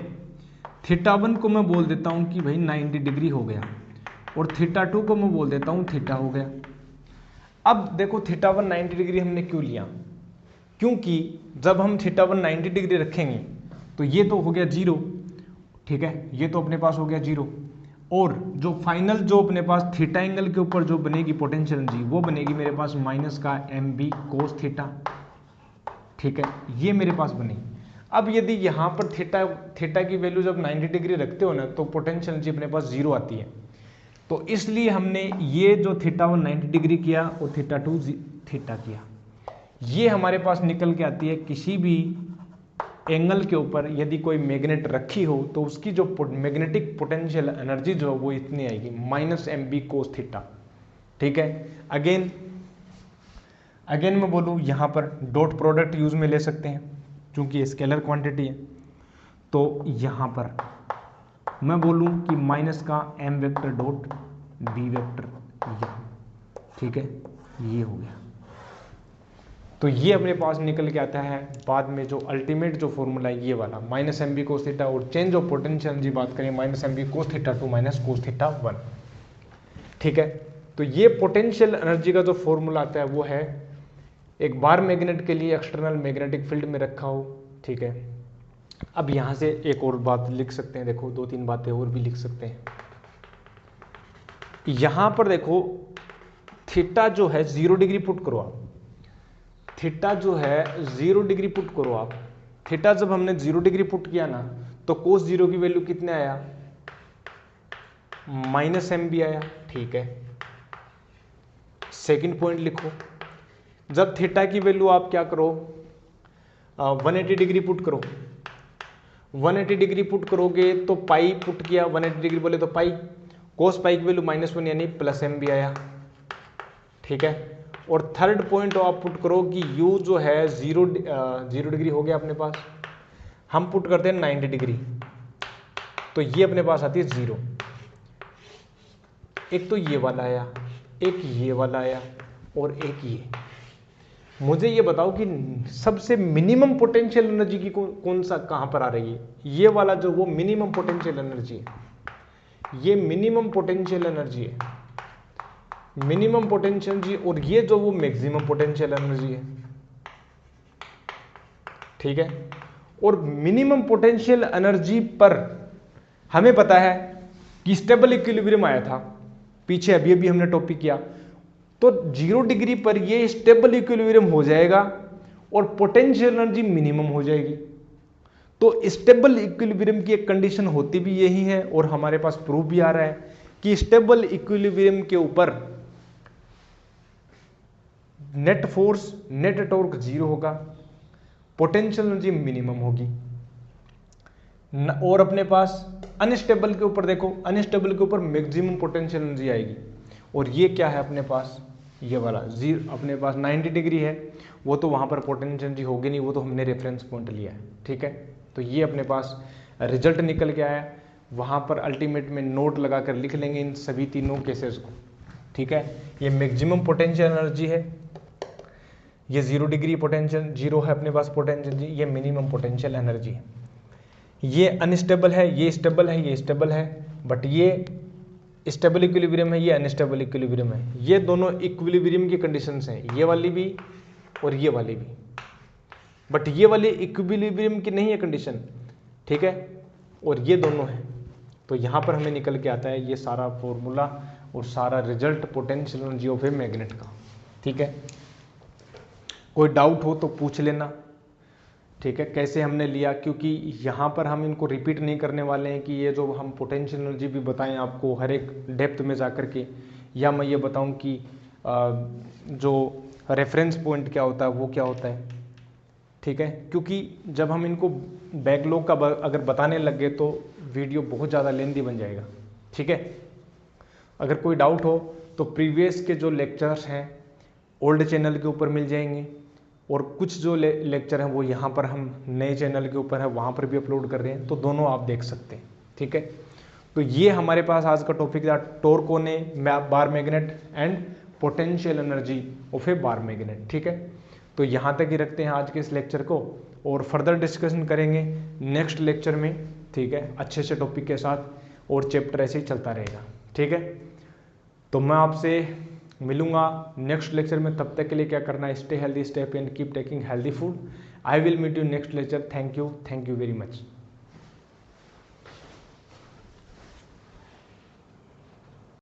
थीटा 1 को मैं बोल देता हूं कि भाई 90 डिग्री हो गया, और थीटा 2 को मैं बोल देता हूं थीटा हो गया। अब देखो थीटा 1 90 डिग्री हमने क्यों लिया? क्योंकि जब हम थीटा 1 90 डिग्री रखेंगे तो ये तो हो गया जीरो, ठीक है, ये तो अपने पास हो गया जीरो, और जो फाइनल जो अपने पास थीटा एंगल के ऊपर जो बनेगी पोटेंशियल एनर्जी वो बनेगी मेरे पास माइनस का एम बी कोस थीटा, ठीक है, ये मेरे पास बनी। अब यदि यहाँ पर थीटा की वैल्यू जब 90 डिग्री रखते हो ना तो पोटेंशियल एनर्जी अपने पास जीरो आती है, तो इसलिए हमने ये जो थीटा 1 90 डिग्री किया और थीटा 2 थीटा किया, ये हमारे पास निकल के आती है किसी भी एंगल के ऊपर यदि कोई मैग्नेट रखी हो तो उसकी जो मैग्नेटिक पोटेंशियल एनर्जी जो है वो इतनी आएगी, -mb cos थीटा। ठीक है, अगेन मैं बोलूँ यहाँ पर डॉट प्रोडक्ट यूज में ले सकते हैं क्योंकि स्केलर क्वांटिटी है। तो यहाँ पर मैं बोलूँ कि माइनस का m vector dot b vector यहाँ, ठीक है, ये हो गया। तो ये अपने पास निकल के आता है बाद में जो अल्टीमेट जो फॉर्मूला है ये वाला, -mb cos थीटा, और चेंज ऑफ पोटेंशियल एनर्जी बात करें -mb cos theta two -cos theta 1। ठीक है, तो ये पोटेंशियल एनर्जी का जो फॉर्मूला आता है वो है एक बार मैग्नेट के लिए एक्सटर्नल मैग्नेटिक फील्ड में रखा हो। ठीक है, अब यहां से एक और बात लिख सकते हैं, देखो 2-3 बातें और भी लिख सकते हैं। यहां पर देखो थीटा जो है 0 डिग्री पुट करो आप, थीटा जो है 0 डिग्री पुट करो आप। थीटा जब हमने 0 डिग्री पुट किया ना तो कोस 0 की वैल्यू कितने आया, -mb आया। ठीक है, सेकंड पॉइंट लिखो, जब थीटा की वैल्यू आप क्या करो 180 डिग्री पुट करो, 180 डिग्री पुट करोगे तो पाई पुट किया, 180 डिग्री बोले तो पाई, कोस पाई की वैल्यू -1 यानी +mb आया। ठीक है, और थर्ड पॉइंट आप पुट करो कि u जो है 0 डिग्री हो गया अपने पास, हम पुट करते हैं 90 डिग्री, तो ये अपने पास आती है 0। एक तो ये वाला आया, एक ये वाला आया, और एक ये। मुझे ये बताओ कि सबसे मिनिमम पोटेंशियल एनर्जी की कौन सा कहां पर आ रही है, ये वाला जो वो मिनिमम पोटेंशियल एनर्जी है, ये मिनिमम पोटेंशियल एनर्जी है, मिनिमम पोटेंशियल एनर्जी, और ये जो वो मैक्सिमम पोटेंशियल एनर्जी है। ठीक है, और मिनिमम पोटेंशियल एनर्जी पर हमें पता है कि स्टेबल इक्विलिब्रियम आया था पीछे, अभी हमने टॉपिक किया, तो 0 डिग्री पर ये स्टेबल इक्विलिब्रियम हो जाएगा और पोटेंशियल एनर्जी मिनिमम हो जाएगी। तो स्टेबल इक्विलिब्रियम की एक कंडीशन होती भी यही है, और हमारे पास प्रूफ भी आ रहा है कि स्टेबल इक्विलिब्रियम के ऊपर नेट फोर्स, नेट टॉर्क 0 होगा, पोटेंशियल एनर्जी मिनिमम होगी। और अपने पास अनस्टेबल के ऊपर देखो, अनस्टेबल के ऊपर मैक्सिमम पोटेंशियल एनर्जी आएगी, और ये क्या है अपने पास, ये वाला 0 अपने पास 90 डिग्री है, वो तो वहाँ पर पोटेंशियल एनर्जी होगी नहीं, वो तो हमने रेफरेंस पॉइंट लिया है। ठीक है, तो ये अपने पास रिजल्ट निकल के आया, वहाँ पर अल्टीमेट में नोट लगा कर लिख लेंगे इन सभी तीनों केसेस को। ठीक है, ये मैक्सिमम पोटेंशियल एनर्जी है, ये 0 डिग्री पोटेंशियल 0 है अपने पास पोटेंशियल एनर्जी, ये मिनिमम पोटेंशियल एनर्जी है। ये अनस्टेबल है, ये स्टेबल है, ये स्टेबल है, बट ये स्टेबल इक्विलिब्रियम है, ये अनस्टेबल इक्विलिब्रियम है। ये दोनों इक्विलिब्रियम की कंडीशंस हैं, ये वाली भी और ये वाली भी, बट ये वाली इक्विलिब्रियम की नहीं है कंडीशन। ठीक है, और ये दोनों है। तो यहाँ पर हमें निकल के आता है ये सारा फॉर्मूला और सारा result potential energy of a magnet का। ठीक है, कोई डाउट हो तो पूछ लेना। ठीक है, कैसे हमने लिया, क्योंकि यहाँ पर हम इनको रिपीट नहीं करने वाले हैं कि ये जो हम पोटेंशियल एनर्जी भी बताएं आपको हर एक डेप्थ में जा कर के, या मैं ये बताऊं कि जो रेफरेंस पॉइंट क्या होता है वो क्या होता है। ठीक है, क्योंकि जब हम इनको बैकलॉग का अगर बताने लग गए तो वीडियो बहुत ज़्यादा लेंथी बन जाएगा। ठीक है, अगर कोई डाउट हो तो प्रीवियस के जो लेक्चर्स हैं ओल्ड चैनल के ऊपर मिल जाएंगे, और कुछ जो लेक्चर हैं वो यहाँ पर हम नए चैनल के ऊपर है वहाँ पर भी अपलोड कर रहे हैं, तो दोनों आप देख सकते हैं। ठीक है, तो ये हमारे पास आज का टॉपिक था, torque on A bar magnet and potential energy of A bar magnet. ठीक है, तो यहाँ तक ही रखते हैं आज के इस लेक्चर को, और फर्दर डिस्कशन करेंगे नेक्स्ट लेक्चर में। ठीक है, अच्छे से टॉपिक के साथ, और चैप्टर ऐसे ही चलता रहेगा। ठीक है, तो मैं आपसे मिलूंगा नेक्स्ट लेक्चर में। तब तक के लिए क्या करना है, stay healthy, stay happy and keep taking healthy food. I will meet you next lecture. Thank you very much.